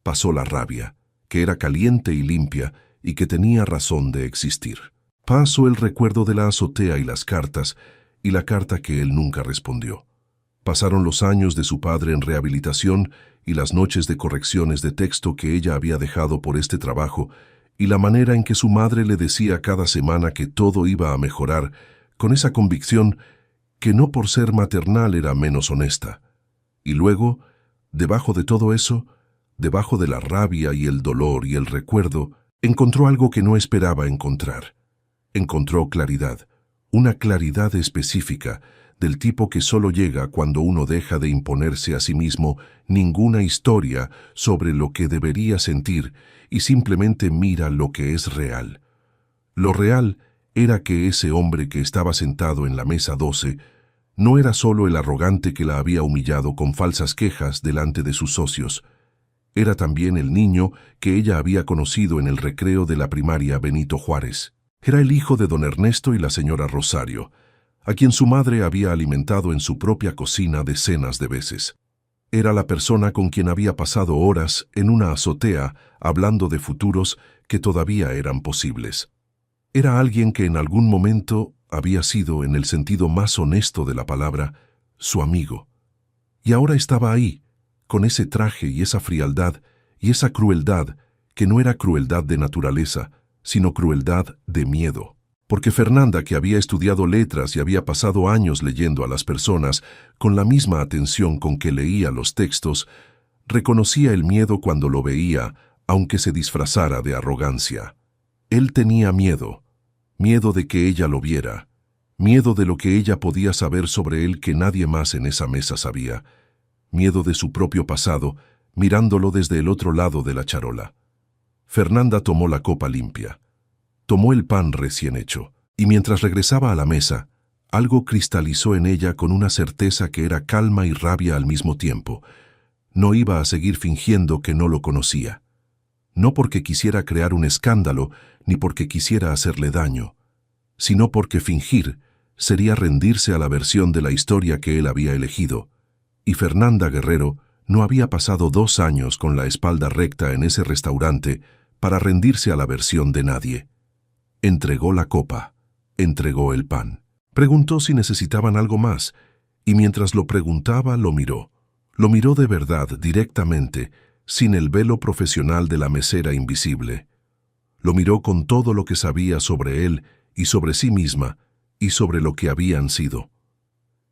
Pasó la rabia, que era caliente y limpia, y que tenía razón de existir. Pasó el recuerdo de la azotea y las cartas, y la carta que él nunca respondió. Pasaron los años de su padre en rehabilitación y las noches de correcciones de texto que ella había dejado por este trabajo, y la manera en que su madre le decía cada semana que todo iba a mejorar, con esa convicción que no por ser maternal era menos honesta. Y luego, debajo de todo eso, debajo de la rabia y el dolor y el recuerdo, encontró algo que no esperaba encontrar. Encontró claridad, una claridad específica, del tipo que solo llega cuando uno deja de imponerse a sí mismo ninguna historia sobre lo que debería sentir y simplemente mira lo que es real. Lo real era que ese hombre que estaba sentado en la mesa 12 no era solo el arrogante que la había humillado con falsas quejas delante de sus socios. Era también el niño que ella había conocido en el recreo de la primaria Benito Juárez. Era el hijo de don Ernesto y la señora Rosario, a quien su madre había alimentado en su propia cocina decenas de veces. Era la persona con quien había pasado horas en una azotea hablando de futuros que todavía eran posibles. Era alguien que en algún momento había sido, en el sentido más honesto de la palabra, su amigo. Y ahora estaba ahí, con ese traje y esa frialdad y esa crueldad que no era crueldad de naturaleza, sino crueldad de miedo. Porque Fernanda, que había estudiado letras y había pasado años leyendo a las personas con la misma atención con que leía los textos, reconocía el miedo cuando lo veía, aunque se disfrazara de arrogancia. Él tenía miedo, miedo de que ella lo viera, miedo de lo que ella podía saber sobre él que nadie más en esa mesa sabía, miedo de su propio pasado, mirándolo desde el otro lado de la charola. Fernanda tomó la copa limpia. Tomó el pan recién hecho, y mientras regresaba a la mesa, algo cristalizó en ella con una certeza que era calma y rabia al mismo tiempo. No iba a seguir fingiendo que no lo conocía. No porque quisiera crear un escándalo, ni porque quisiera hacerle daño, sino porque fingir sería rendirse a la versión de la historia que él había elegido. Y Fernanda Guerrero no había pasado 2 años con la espalda recta en ese restaurante para rendirse a la versión de nadie. Entregó la copa, entregó el pan. Preguntó si necesitaban algo más, y mientras lo preguntaba lo miró. Lo miró de verdad, directamente, sin el velo profesional de la mesera invisible. Lo miró con todo lo que sabía sobre él y sobre sí misma y sobre lo que habían sido.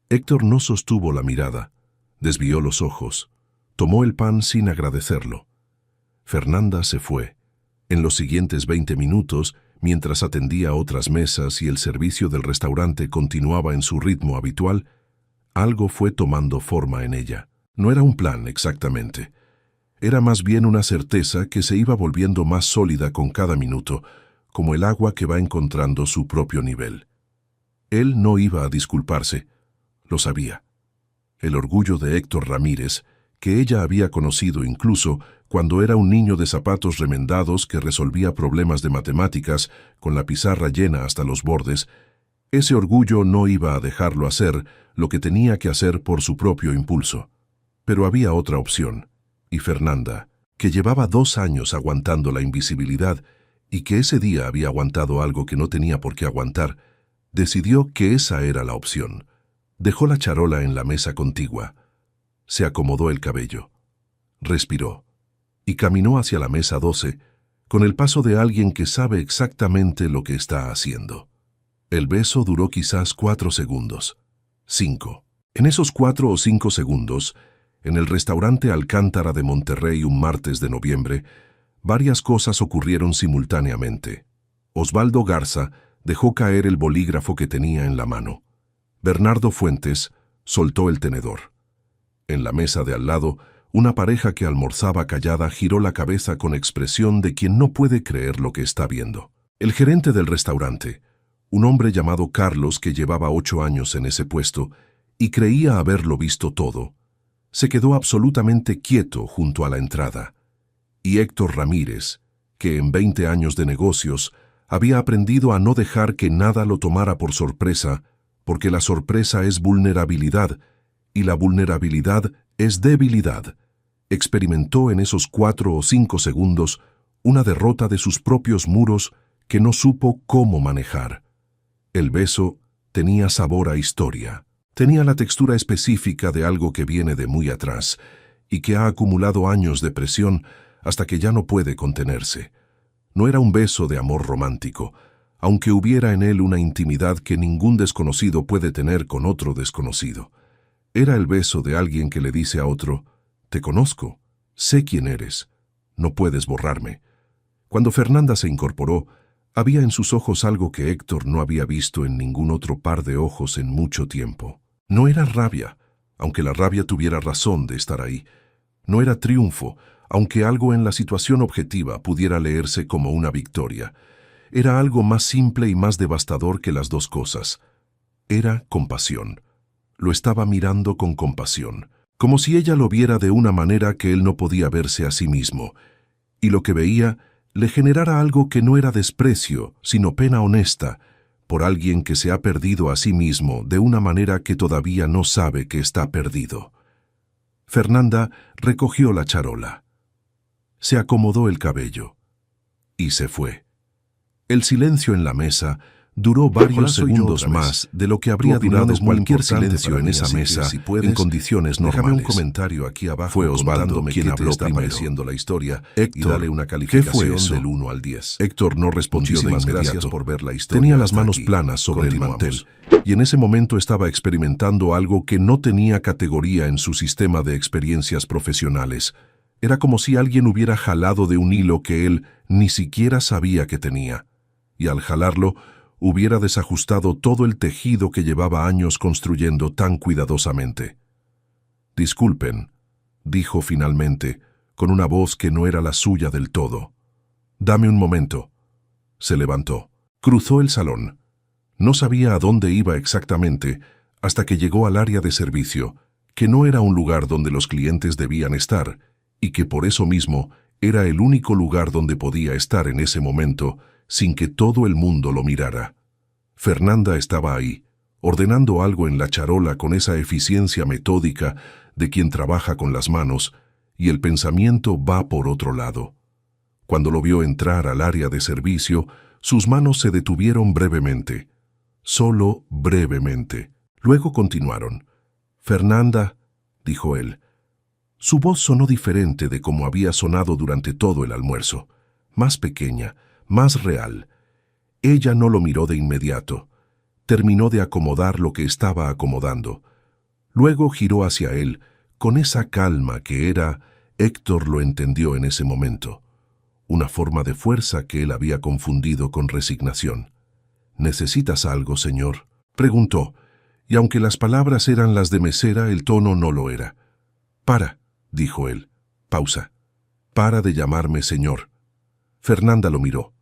Héctor no sostuvo la mirada, desvió los ojos, tomó el pan sin agradecerlo. Fernanda se fue. En los siguientes 20 minutos, mientras atendía otras mesas y el servicio del restaurante continuaba en su ritmo habitual, algo fue tomando forma en ella. No era un plan exactamente. Era más bien una certeza que se iba volviendo más sólida con cada minuto, como el agua que va encontrando su propio nivel. Él no iba a disculparse, lo sabía. El orgullo de Héctor Ramírez, que ella había conocido incluso cuando era un niño de zapatos remendados que resolvía problemas de matemáticas con la pizarra llena hasta los bordes, ese orgullo no iba a dejarlo hacer lo que tenía que hacer por su propio impulso. Pero había otra opción, y Fernanda, que llevaba 2 años aguantando la invisibilidad y que ese día había aguantado algo que no tenía por qué aguantar, decidió que esa era la opción. Dejó la charola en la mesa contigua. Se acomodó el cabello. Respiró. Y caminó hacia la mesa 12, con el paso de alguien que sabe exactamente lo que está haciendo. El beso duró quizás 4 segundos. 5. En esos 4 o 5 segundos, en el restaurante Alcántara de Monterrey un martes de noviembre, varias cosas ocurrieron simultáneamente. Osvaldo Garza dejó caer el bolígrafo que tenía en la mano. Bernardo Fuentes soltó el tenedor. En la mesa de al lado, una pareja que almorzaba callada giró la cabeza con expresión de quien no puede creer lo que está viendo. El gerente del restaurante, un hombre llamado Carlos que llevaba 8 años en ese puesto y creía haberlo visto todo, se quedó absolutamente quieto junto a la entrada. Y Héctor Ramírez, que en 20 años de negocios había aprendido a no dejar que nada lo tomara por sorpresa, porque la sorpresa es vulnerabilidad y la vulnerabilidad es debilidad, experimentó en esos 4 o 5 segundos una derrota de sus propios muros que no supo cómo manejar. El beso tenía sabor a historia, tenía la textura específica de algo que viene de muy atrás y que ha acumulado años de presión hasta que ya no puede contenerse. No era un beso de amor romántico, aunque hubiera en él una intimidad que ningún desconocido puede tener con otro desconocido. Era el beso de alguien que le dice a otro: «Te conozco, sé quién eres, no puedes borrarme». Cuando Fernanda se incorporó, había en sus ojos algo que Héctor no había visto en ningún otro par de ojos en mucho tiempo. No era rabia, aunque la rabia tuviera razón de estar ahí. No era triunfo, aunque algo en la situación objetiva pudiera leerse como una victoria. Era algo más simple y más devastador que las dos cosas. Era compasión. Lo estaba mirando con compasión, como si ella lo viera de una manera que él no podía verse a sí mismo, y lo que veía le generara algo que no era desprecio, sino pena honesta, por alguien que se ha perdido a sí mismo de una manera que todavía no sabe que está perdido. Fernanda recogió la charola. Se acomodó el cabello y se fue. El silencio en la mesa duró varios segundos más de lo que habría durado cualquier silencio en esa mesa en condiciones normales. Déjame un comentario aquí abajo. Fue Osvaldo quien habló primero. La historia. Héctor, dale una calificación del 1 al 10. Héctor no respondió de inmediato. Gracias por ver la historia. Tenía las manos planas sobre el mantel y en ese momento estaba experimentando algo que no tenía categoría en su sistema de experiencias profesionales. Era como si alguien hubiera jalado de un hilo que él ni siquiera sabía que tenía, y al jalarlo hubiera desajustado todo el tejido que llevaba años construyendo tan cuidadosamente. «Disculpen», dijo finalmente, con una voz que no era la suya del todo. «Dame un momento». Se levantó. Cruzó el salón. No sabía a dónde iba exactamente hasta que llegó al área de servicio, que no era un lugar donde los clientes debían estar, y que por eso mismo era el único lugar donde podía estar en ese momento sin que todo el mundo lo mirara. Fernanda estaba ahí, ordenando algo en la charola con esa eficiencia metódica de quien trabaja con las manos, y el pensamiento va por otro lado. Cuando lo vio entrar al área de servicio, sus manos se detuvieron brevemente, solo brevemente. Luego continuaron. «Fernanda», dijo él. Su voz sonó diferente de como había sonado durante todo el almuerzo, más pequeña, más real. Ella no lo miró de inmediato. Terminó de acomodar lo que estaba acomodando. Luego giró hacia él, con esa calma que era, Héctor lo entendió en ese momento, una forma de fuerza que él había confundido con resignación. «¿Necesitas algo, señor?», preguntó, y aunque las palabras eran las de mesera, el tono no lo era. «Para», dijo él. «Pausa. Para de llamarme señor». Fernanda lo miró.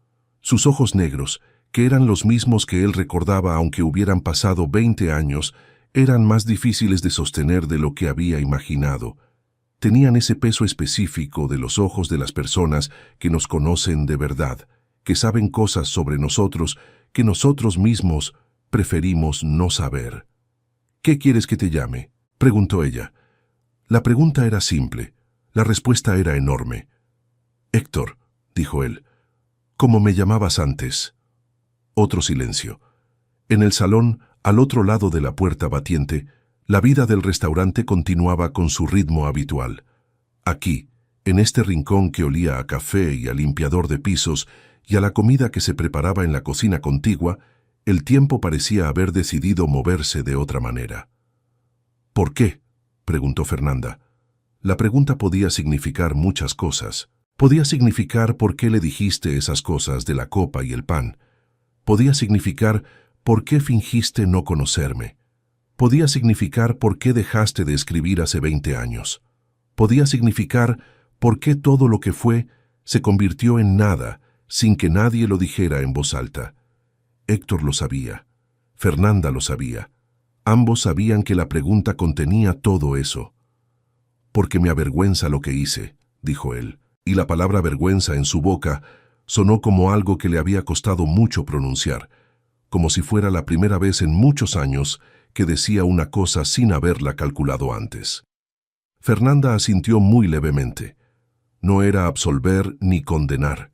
Sus ojos negros, que eran los mismos que él recordaba aunque hubieran pasado 20 años, eran más difíciles de sostener de lo que había imaginado. Tenían ese peso específico de los ojos de las personas que nos conocen de verdad, que saben cosas sobre nosotros que nosotros mismos preferimos no saber. «¿Qué quieres que te llame?», preguntó ella. La pregunta era simple, la respuesta era enorme. «Héctor», dijo él. «¿Cómo me llamabas antes?». Otro silencio. En el salón Al otro lado de la puerta batiente, la vida del restaurante continuaba con su ritmo habitual. Aquí, en este rincón que olía a café y a limpiador de pisos y a la comida que se preparaba en la cocina contigua, el tiempo parecía haber decidido moverse de otra manera. ¿Por qué?, preguntó Fernanda. La pregunta podía significar muchas cosas. Podía significar por qué le dijiste esas cosas de la copa y el pan. Podía significar por qué fingiste no conocerme. Podía significar por qué dejaste de escribir hace 20 años. Podía significar por qué todo lo que fue se convirtió en nada sin que nadie lo dijera en voz alta. Héctor lo sabía. Fernanda lo sabía. Ambos sabían que la pregunta contenía todo eso. «Porque me avergüenza lo que hice», dijo él, y la palabra vergüenza en su boca sonó como algo que le había costado mucho pronunciar, como si fuera la primera vez en muchos años que decía una cosa sin haberla calculado antes. Fernanda asintió muy levemente. No era absolver ni condenar.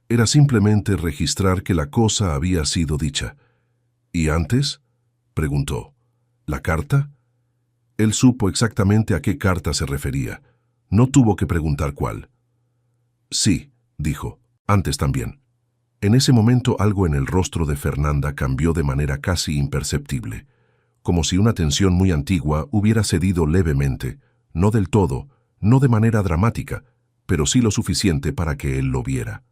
Era simplemente registrar que la cosa había sido dicha. «¿Y antes?», preguntó. «¿La carta?». Él supo exactamente a qué carta se refería. No tuvo que preguntar cuál. «Sí», dijo, «antes también». En ese momento algo en el rostro de Fernanda cambió de manera casi imperceptible, como si una tensión muy antigua hubiera cedido levemente, no del todo, no de manera dramática, pero sí lo suficiente para que él lo viera.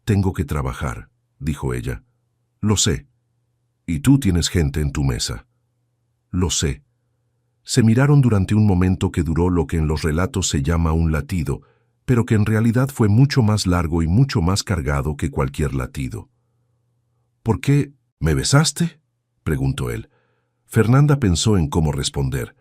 «Tengo que trabajar», dijo ella. «Lo sé. Y tú tienes gente en tu mesa». «Lo sé». Se miraron durante un momento que duró lo que en los relatos se llama un latido, pero que en realidad fue mucho más largo y mucho más cargado que cualquier latido. «¿Por qué me besaste?», preguntó él. Fernanda pensó en cómo responder.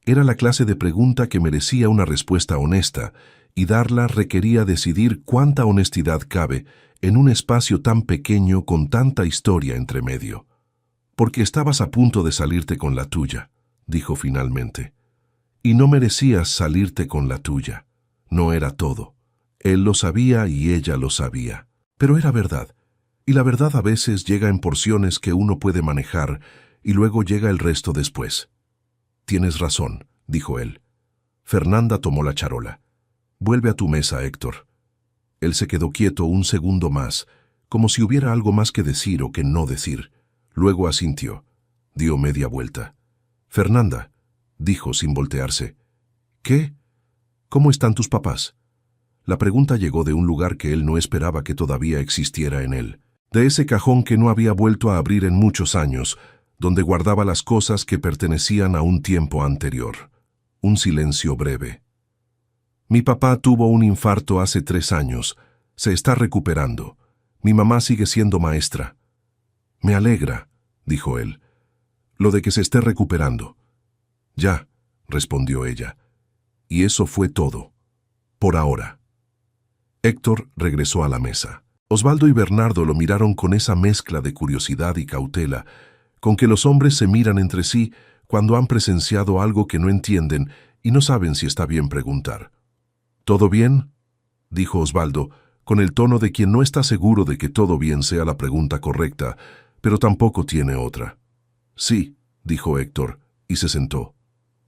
Era la clase de pregunta que merecía una respuesta honesta, y darla requería decidir cuánta honestidad cabe en un espacio tan pequeño con tanta historia entre medio. «Porque estabas a punto de salirte con la tuya», dijo finalmente. «Y no merecías salirte con la tuya. No era todo. Él lo sabía y ella lo sabía. Pero era verdad. Y la verdad a veces llega en porciones que uno puede manejar y luego llega el resto después». «Tienes razón», dijo él. Fernanda tomó la charola. «Vuelve a tu mesa, Héctor». Él se quedó quieto un segundo más, como si hubiera algo más que decir o que no decir. Luego asintió. Dio media vuelta. «Fernanda», dijo sin voltearse. «¿Qué? ¿Cómo están tus papás?». La pregunta llegó de un lugar que él no esperaba que todavía existiera en él, de ese cajón que no había vuelto a abrir en muchos años, donde guardaba las cosas que pertenecían a un tiempo anterior. Un silencio breve. «Mi papá tuvo un infarto hace 3 años. Se está recuperando. Mi mamá sigue siendo maestra». «Me alegra», dijo él, «lo de que se esté recuperando». «Ya», respondió ella. Y eso fue todo. Por ahora. Héctor regresó a la mesa. Osvaldo y Bernardo lo miraron con esa mezcla de curiosidad y cautela, con que los hombres se miran entre sí cuando han presenciado algo que no entienden y no saben si está bien preguntar. «¿Todo bien?», dijo Osvaldo, con el tono de quien no está seguro de que todo bien sea la pregunta correcta, pero tampoco tiene otra. «Sí», dijo Héctor, y se sentó.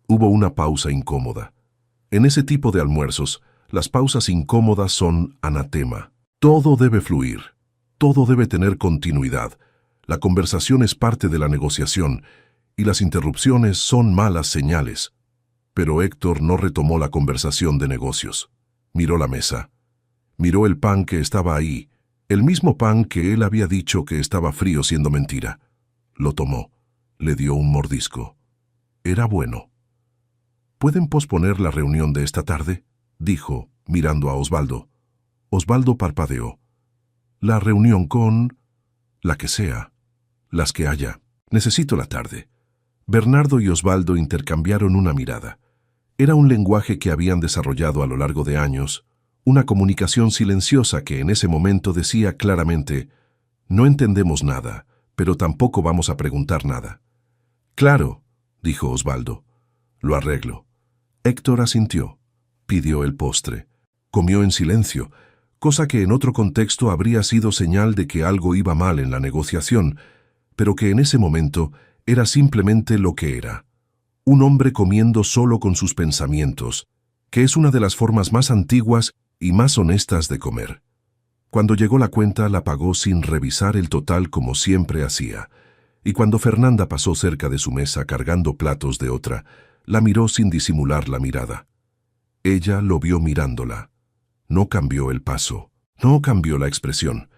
Hubo una pausa incómoda. En ese tipo de almuerzos, las pausas incómodas son anatema. Todo debe fluir. Todo debe tener continuidad. La conversación es parte de la negociación, y las interrupciones son malas señales. Pero Héctor no retomó la conversación de negocios. Miró la mesa. Miró el pan que estaba ahí, el mismo pan que él había dicho que estaba frío siendo mentira. Lo tomó. Le dio un mordisco. Era bueno. «¿Pueden posponer la reunión de esta tarde?», dijo, mirando a Osvaldo. Osvaldo parpadeó. «La reunión con...». «La que sea. Las que haya. Necesito la tarde». Bernardo y Osvaldo intercambiaron una mirada. Era un lenguaje que habían desarrollado a lo largo de años, una comunicación silenciosa que en ese momento decía claramente: «No entendemos nada, pero tampoco vamos a preguntar nada». «Claro», dijo Osvaldo. «Lo arreglo». Héctor asintió. Pidió el postre. Comió en silencio, cosa que en otro contexto habría sido señal de que algo iba mal en la negociación, pero que en ese momento era simplemente lo que era. Un hombre comiendo solo con sus pensamientos, que es una de las formas más antiguas y más honestas de comer. Cuando llegó la cuenta, la pagó sin revisar el total como siempre hacía, y cuando Fernanda pasó cerca de su mesa cargando platos de otra, la miró sin disimular la mirada. Ella lo vio mirándola. No cambió el paso, no cambió la expresión,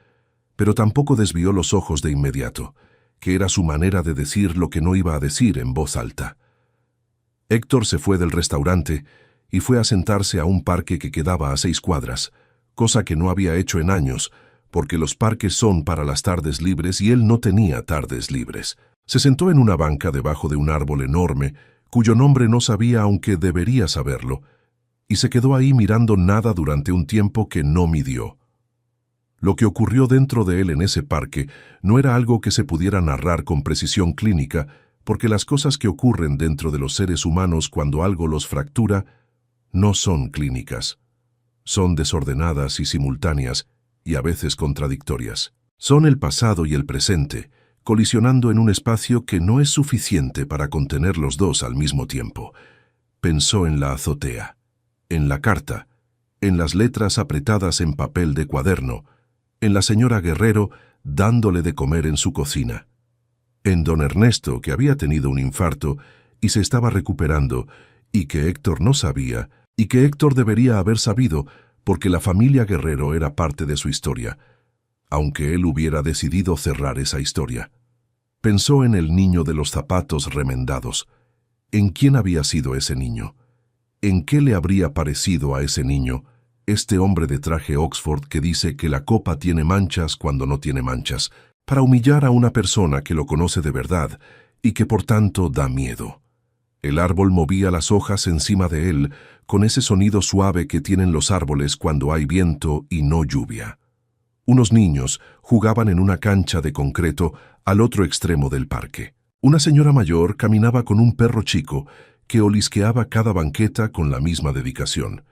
pero tampoco desvió los ojos de inmediato, que era su manera de decir lo que no iba a decir en voz alta. Héctor se fue del restaurante y fue a sentarse a un parque que quedaba a 6 cuadras, cosa que no había hecho en años, porque los parques son para las tardes libres y él no tenía tardes libres. Se sentó en una banca debajo de un árbol enorme, cuyo nombre no sabía aunque debería saberlo, y se quedó ahí mirando nada durante un tiempo que no midió. Lo que ocurrió dentro de él en ese parque no era algo que se pudiera narrar con precisión clínica, porque las cosas que ocurren dentro de los seres humanos cuando algo los fractura no son clínicas. Son desordenadas y simultáneas, y a veces contradictorias. Son el pasado y el presente, colisionando en un espacio que no es suficiente para contener los dos al mismo tiempo. Pensó en la azotea, en la carta, en las letras apretadas en papel de cuaderno, en la señora Guerrero dándole de comer en su cocina, en don Ernesto, que había tenido un infarto y se estaba recuperando, y que Héctor no sabía, y que Héctor debería haber sabido, porque la familia Guerrero era parte de su historia, aunque él hubiera decidido cerrar esa historia. Pensó en el niño de los zapatos remendados. ¿En quién había sido ese niño? ¿En qué le habría parecido a ese niño, este hombre de traje Oxford que dice que la copa tiene manchas cuando no tiene manchas, para humillar a una persona que lo conoce de verdad y que por tanto da miedo? El árbol movía las hojas encima de él con ese sonido suave que tienen los árboles cuando hay viento y no lluvia. Unos niños jugaban en una cancha de concreto al otro extremo del parque. Una señora mayor caminaba con un perro chico que olisqueaba cada banqueta con la misma dedicación.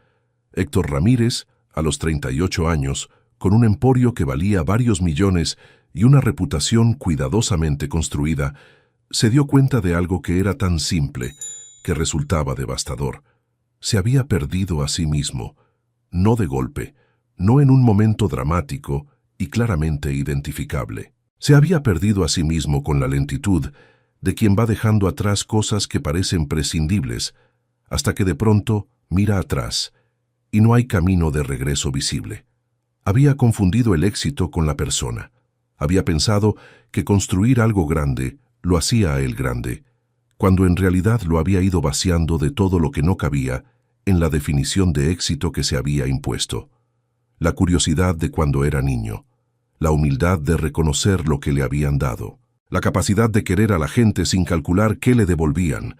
Héctor Ramírez, a los 38 años, con un emporio que valía varios millones y una reputación cuidadosamente construida, se dio cuenta de algo que era tan simple, que resultaba devastador. Se había perdido a sí mismo, no de golpe, no en un momento dramático y claramente identificable. Se había perdido a sí mismo con la lentitud de quien va dejando atrás cosas que parecen prescindibles, hasta que de pronto mira atrás y no hay camino de regreso visible. Había confundido el éxito con la persona. Había pensado que construir algo grande lo hacía a él grande, cuando en realidad lo había ido vaciando de todo lo que no cabía en la definición de éxito que se había impuesto. La curiosidad de cuando era niño, la humildad de reconocer lo que le habían dado, la capacidad de querer a la gente sin calcular qué le devolvían.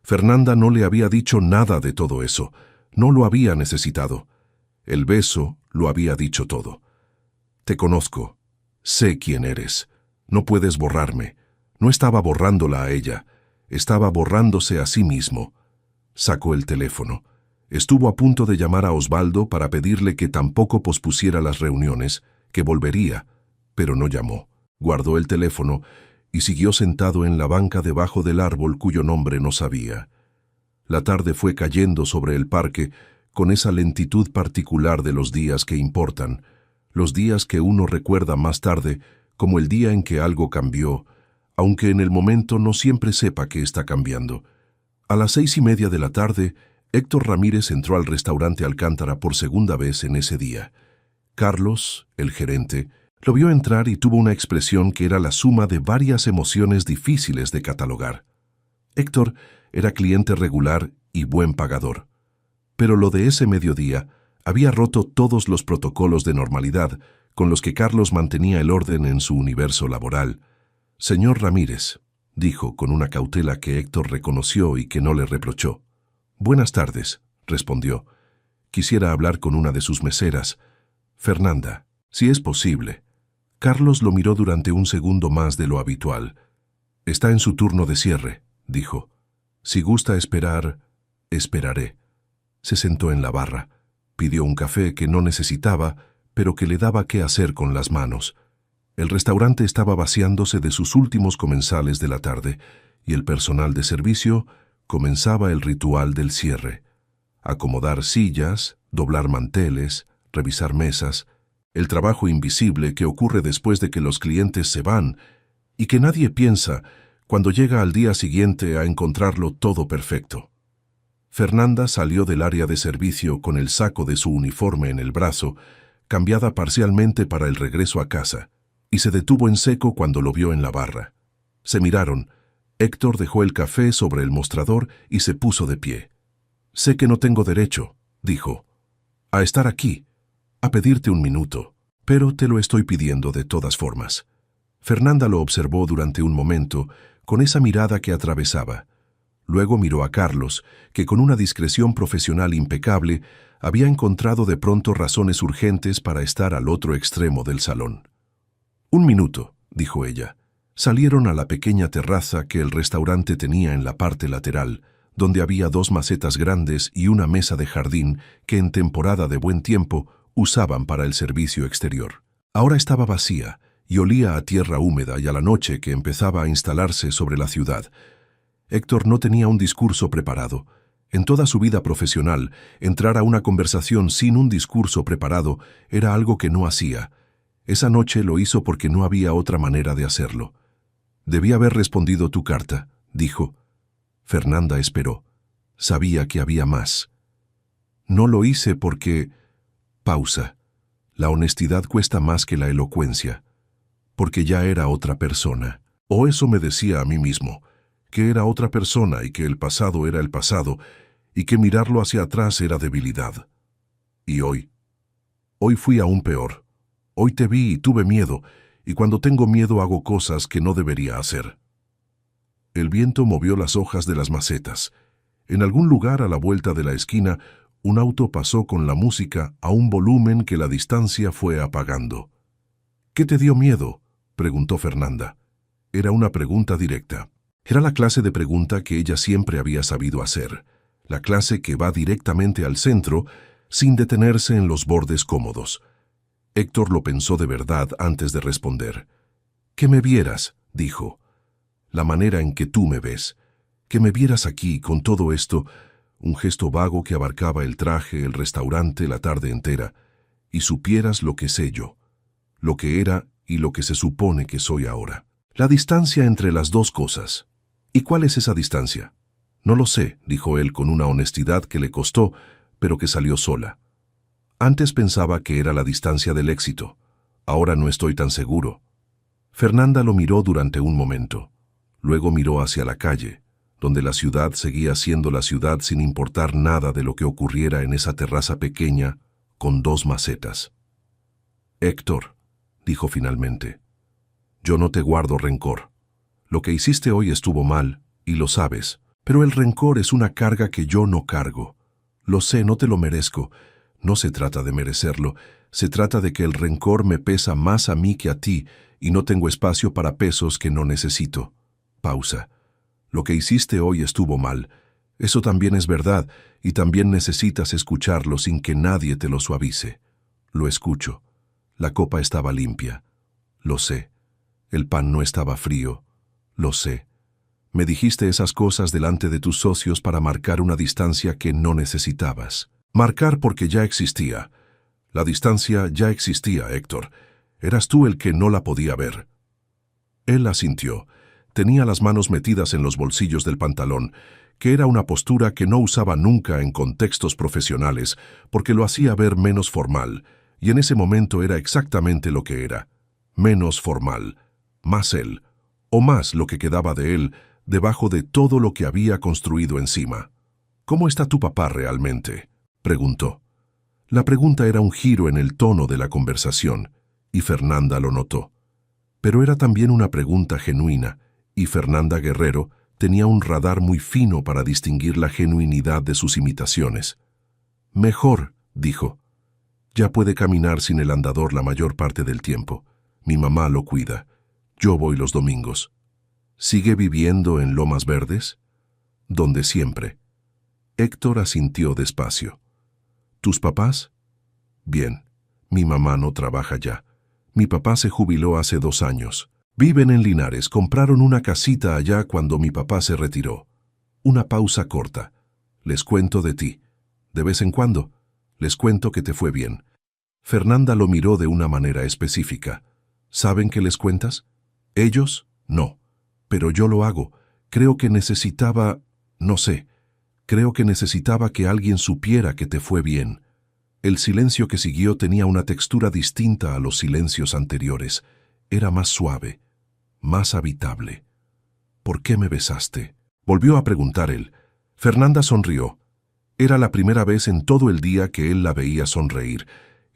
Fernanda no le había dicho nada de todo eso, no lo había necesitado. El beso lo había dicho todo. Te conozco, sé quién eres, no puedes borrarme. No estaba borrándola a ella, estaba borrándose a sí mismo. Sacó el teléfono. Estuvo a punto de llamar a Osvaldo para pedirle que tampoco pospusiera las reuniones, que volvería, pero no llamó. Guardó el teléfono y siguió sentado en la banca debajo del árbol cuyo nombre no sabía. La tarde fue cayendo sobre el parque con esa lentitud particular de los días que importan, los días que uno recuerda más tarde como el día en que algo cambió, aunque en el momento no siempre sepa que está cambiando. A las 6:30 de la tarde, Héctor Ramírez entró al restaurante Alcántara por segunda vez en ese día. Carlos, el gerente, lo vio entrar y tuvo una expresión que era la suma de varias emociones difíciles de catalogar. Héctor era cliente regular y buen pagador, pero lo de ese mediodía había roto todos los protocolos de normalidad con los que Carlos mantenía el orden en su universo laboral. «Señor Ramírez», dijo con una cautela que Héctor reconoció y que no le reprochó. «Buenas tardes», respondió. «Quisiera hablar con una de sus meseras, Fernanda, si es posible». Carlos lo miró durante un segundo más de lo habitual. «Está en su turno de cierre», dijo. «Si gusta esperar, esperaré». Se sentó en la barra. Pidió un café que no necesitaba, pero que le daba qué hacer con las manos. El restaurante estaba vaciándose de sus últimos comensales de la tarde y el personal de servicio comenzaba el ritual del cierre. Acomodar sillas, doblar manteles, revisar mesas, el trabajo invisible que ocurre después de que los clientes se van y que nadie piensa cuando llega al día siguiente a encontrarlo todo perfecto. Fernanda salió del área de servicio con el saco de su uniforme en el brazo, cambiada parcialmente para el regreso a casa, y se detuvo en seco cuando lo vio en la barra. Se miraron. Héctor dejó el café sobre el mostrador y se puso de pie. «Sé que no tengo derecho», dijo, «a estar aquí, a pedirte un minuto, pero te lo estoy pidiendo de todas formas». Fernanda lo observó durante un momento, con esa mirada que atravesaba. Luego miró a Carlos, que con una discreción profesional impecable había encontrado de pronto razones urgentes para estar al otro extremo del salón. «Un minuto», dijo ella. Salieron a la pequeña terraza que el restaurante tenía en la parte lateral, donde había 2 macetas grandes y una mesa de jardín que en temporada de buen tiempo usaban para el servicio exterior. Ahora estaba vacía y olía a tierra húmeda y a la noche que empezaba a instalarse sobre la ciudad. Héctor no tenía un discurso preparado. En toda su vida profesional, entrar a una conversación sin un discurso preparado era algo que no hacía. Esa noche lo hizo porque no había otra manera de hacerlo. «Debí haber respondido tu carta», dijo. Fernanda esperó. Sabía que había más. «No lo hice porque...» Pausa. La honestidad cuesta más que la elocuencia. Porque ya era otra persona. O eso me decía a mí mismo, que era otra persona y que el pasado era el pasado y que mirarlo hacia atrás era debilidad. Y hoy fui aún peor. Hoy te vi y tuve miedo, y cuando tengo miedo hago cosas que no debería hacer». El viento movió las hojas de las macetas. En algún lugar a la vuelta de la esquina, un auto pasó con la música a un volumen que la distancia fue apagando. «¿Qué te dio miedo?», preguntó Fernanda. Era una pregunta directa. Era la clase de pregunta que ella siempre había sabido hacer, la clase que va directamente al centro sin detenerse en los bordes cómodos. Héctor lo pensó de verdad antes de responder. «Que me vieras», dijo. «La manera en que tú me ves. Que me vieras aquí con todo esto», un gesto vago que abarcaba el traje, el restaurante, la tarde entera, «y supieras lo que sé yo, lo que era y lo que se supone que soy ahora. La distancia entre las dos cosas. ¿Y cuál es esa distancia?» «No lo sé», dijo él con una honestidad que le costó, pero que salió sola. «Antes pensaba que era la distancia del éxito. Ahora no estoy tan seguro». Fernanda lo miró durante un momento. Luego miró hacia la calle, donde la ciudad seguía siendo la ciudad sin importar nada de lo que ocurriera en esa terraza pequeña con 2 macetas. «Héctor», dijo finalmente, «yo no te guardo rencor. Lo que hiciste hoy estuvo mal, y lo sabes, pero el rencor es una carga que yo no cargo. Lo sé, no te lo merezco. No se trata de merecerlo, se trata de que el rencor me pesa más a mí que a ti y no tengo espacio para pesos que no necesito». Pausa. «Lo que hiciste hoy estuvo mal. Eso también es verdad y también necesitas escucharlo sin que nadie te lo suavice». «Lo escucho. La copa estaba limpia. Lo sé. El pan no estaba frío. Lo sé. Me dijiste esas cosas delante de tus socios para marcar una distancia que no necesitabas. Marcar porque ya existía. La distancia ya existía, Héctor. Eras tú el que no la podía ver». Él asintió. Tenía las manos metidas en los bolsillos del pantalón, que era una postura que no usaba nunca en contextos profesionales, porque lo hacía ver menos formal, y en ese momento era exactamente lo que era. Menos formal. Más él, o más lo que quedaba de él, debajo de todo lo que había construido encima. «¿Cómo está tu papá realmente?», preguntó. La pregunta era un giro en el tono de la conversación, y Fernanda lo notó. Pero era también una pregunta genuina, y Fernanda Guerrero tenía un radar muy fino para distinguir la genuinidad de sus imitaciones. «Mejor», dijo. «Ya puede caminar sin el andador la mayor parte del tiempo. Mi mamá lo cuida. Yo voy los domingos». «¿Sigue viviendo en Lomas Verdes?» «Donde siempre». Héctor asintió despacio. «¿Tus papás?» «Bien. Mi mamá no trabaja ya. Mi papá se jubiló hace 2 años. Viven en Linares, compraron una casita allá cuando mi papá se retiró. Una pausa corta. Les cuento de ti. De vez en cuando, les cuento que te fue bien. Fernanda lo miró de una manera específica. ¿Saben qué les cuentas? ¿Ellos? No. Pero yo lo hago. Creo que necesitaba... no sé. Creo que necesitaba que alguien supiera que te fue bien. El silencio que siguió tenía una textura distinta a los silencios anteriores. Era más suave, más habitable. ¿Por qué me besaste? Volvió a preguntar él. Fernanda sonrió. Era la primera vez en todo el día que él la veía sonreír,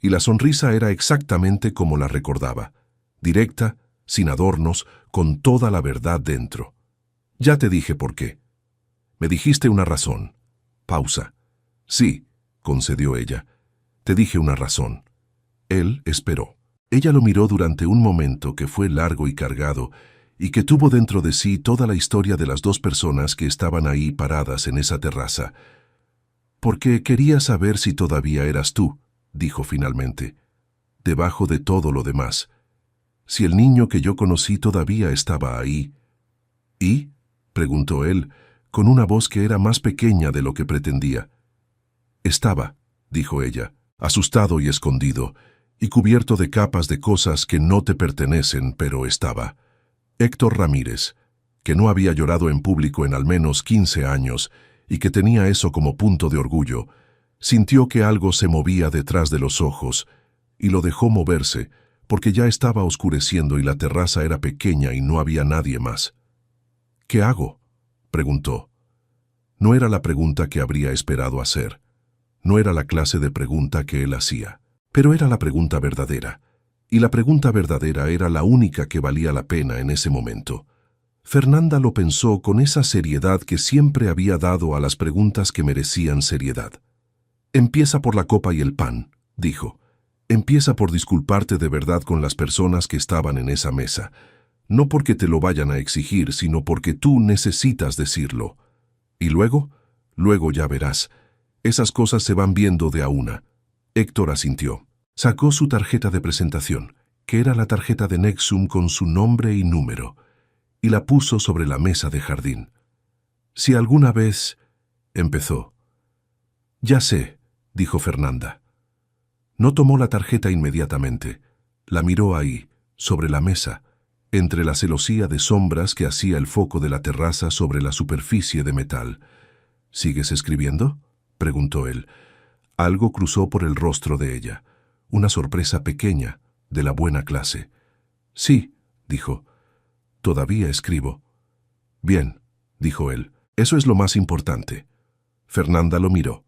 y la sonrisa era exactamente como la recordaba. Directa, sin adornos, con toda la verdad dentro. Ya te dije por qué. Me dijiste una razón. Pausa. Sí, concedió ella. Te dije una razón. Él esperó. Ella lo miró durante un momento que fue largo y cargado, y que tuvo dentro de sí toda la historia de las 2 personas que estaban ahí paradas en esa terraza. Porque quería saber si todavía eras tú, dijo finalmente, debajo de todo lo demás. Si el niño que yo conocí todavía estaba ahí. ¿Y? Preguntó él, con una voz que era más pequeña de lo que pretendía. Estaba, dijo ella, asustado y escondido, y cubierto de capas de cosas que no te pertenecen, pero estaba. Héctor Ramírez, que no había llorado en público en al menos 15 años y que tenía eso como punto de orgullo, sintió que algo se movía detrás de los ojos y lo dejó moverse porque ya estaba oscureciendo y la terraza era pequeña y no había nadie más. ¿Qué hago?, preguntó. No era la pregunta que habría esperado hacer. No era la clase de pregunta que él hacía, pero era la pregunta verdadera. Y la pregunta verdadera era la única que valía la pena en ese momento. Fernanda lo pensó con esa seriedad que siempre había dado a las preguntas que merecían seriedad. Empieza por la copa y el pan, dijo. Empieza por disculparte de verdad con las personas que estaban en esa mesa. No porque te lo vayan a exigir, sino porque tú necesitas decirlo. Y luego ya verás. Esas cosas se van viendo de a una. Héctor asintió. Sacó su tarjeta de presentación, que era la tarjeta de Nexum con su nombre y número, y la puso sobre la mesa de jardín. Si alguna vez... empezó. Ya sé, dijo Fernanda. No tomó la tarjeta inmediatamente. La miró ahí, sobre la mesa, entre la celosía de sombras que hacía el foco de la terraza sobre la superficie de metal. ¿Sigues escribiendo?, preguntó él. Algo cruzó por el rostro de ella. Una sorpresa pequeña, de la buena clase. Sí, dijo. Todavía escribo. Bien, dijo él. Eso es lo más importante. Fernanda lo miró.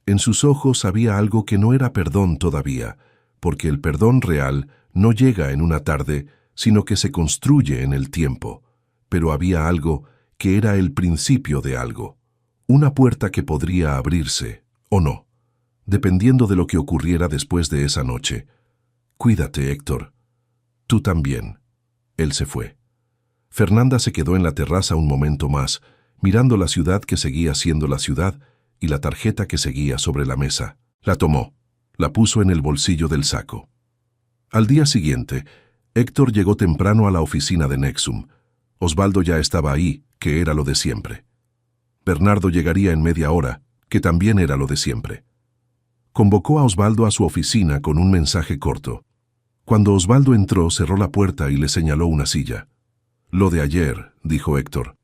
En sus ojos había algo que no era perdón todavía, porque el perdón real no llega en una tarde, sino que se construye en el tiempo. Pero había algo que era el principio de algo. Una puerta que podría abrirse, o no, dependiendo de lo que ocurriera después de esa noche. Cuídate, Héctor. Tú también. Él se fue. Fernanda se quedó en la terraza un momento más, mirando la ciudad que seguía siendo la ciudad y la tarjeta que seguía sobre la mesa. La tomó, la puso en el bolsillo del saco. Al día siguiente, Héctor llegó temprano a la oficina de Nexum. Osvaldo ya estaba ahí, que era lo de siempre. Bernardo llegaría en media hora, que también era lo de siempre. Convocó a Osvaldo a su oficina con un mensaje corto. Cuando Osvaldo entró, cerró la puerta y le señaló una silla. Lo de ayer, dijo Héctor.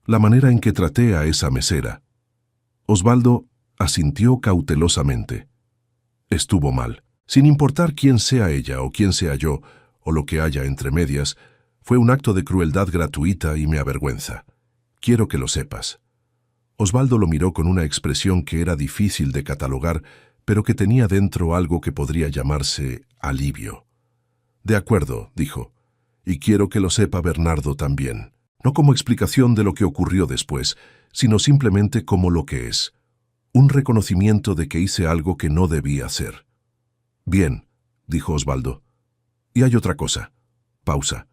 La manera en que traté a esa mesera. Osvaldo asintió cautelosamente. Estuvo mal. Sin importar quién sea ella o quién sea yo, o lo que haya entre medias, fue un acto de crueldad gratuita y me avergüenza. Quiero que lo sepas. Osvaldo lo miró con una expresión que era difícil de catalogar, pero que tenía dentro algo que podría llamarse alivio. De acuerdo, dijo, y quiero que lo sepa Bernardo también, no como explicación de lo que ocurrió después, sino simplemente como lo que es, un reconocimiento de que hice algo que no debía hacer. Bien, dijo Osvaldo. Y hay otra cosa. Pausa.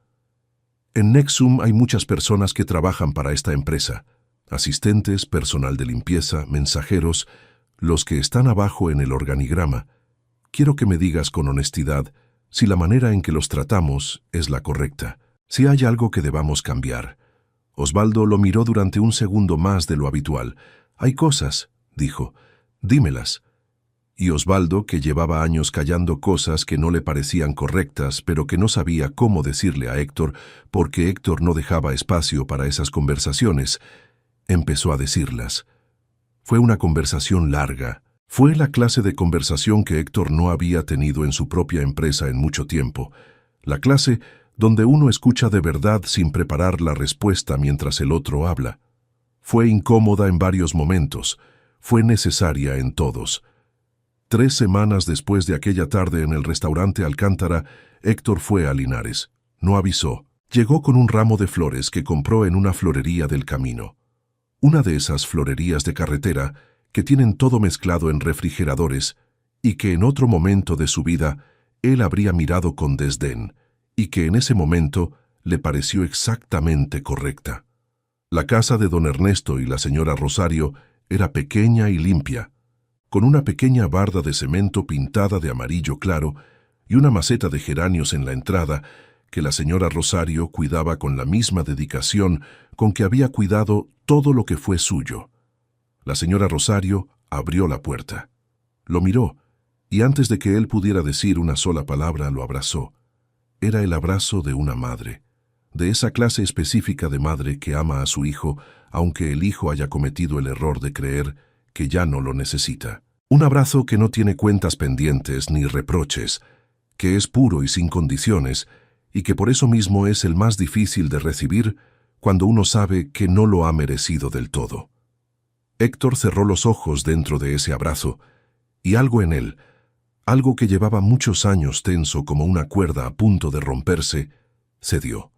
En Nexum hay muchas personas que trabajan para esta empresa. Asistentes, personal de limpieza, mensajeros, los que están abajo en el organigrama. Quiero que me digas con honestidad si la manera en que los tratamos es la correcta, si hay algo que debamos cambiar. Osvaldo lo miró durante un segundo más de lo habitual. «Hay cosas», dijo, «dímelas». Y Osvaldo, que llevaba años callando cosas que no le parecían correctas, pero que no sabía cómo decirle a Héctor, porque Héctor no dejaba espacio para esas conversaciones, empezó a decirlas. Fue una conversación larga. Fue la clase de conversación que Héctor no había tenido en su propia empresa en mucho tiempo. La clase donde uno escucha de verdad sin preparar la respuesta mientras el otro habla. Fue incómoda en varios momentos. Fue necesaria en todos. 3 semanas después de aquella tarde en el restaurante Alcántara, Héctor fue a Linares. No avisó. Llegó con un ramo de flores que compró en una florería del camino. Una de esas florerías de carretera que tienen todo mezclado en refrigeradores y que en otro momento de su vida él habría mirado con desdén y que en ese momento le pareció exactamente correcta. La casa de don Ernesto y la señora Rosario era pequeña y limpia, con una pequeña barda de cemento pintada de amarillo claro y una maceta de geranios en la entrada que la señora Rosario cuidaba con la misma dedicación con que había cuidado todo lo que fue suyo. La señora Rosario abrió la puerta. Lo miró, y antes de que él pudiera decir una sola palabra, lo abrazó. Era el abrazo de una madre, de esa clase específica de madre que ama a su hijo, aunque el hijo haya cometido el error de creer que ya no lo necesita. Un abrazo que no tiene cuentas pendientes ni reproches, que es puro y sin condiciones, y que por eso mismo es el más difícil de recibir cuando uno sabe que no lo ha merecido del todo. Héctor cerró los ojos dentro de ese abrazo, y algo en él, algo que llevaba muchos años tenso como una cuerda a punto de romperse, cedió.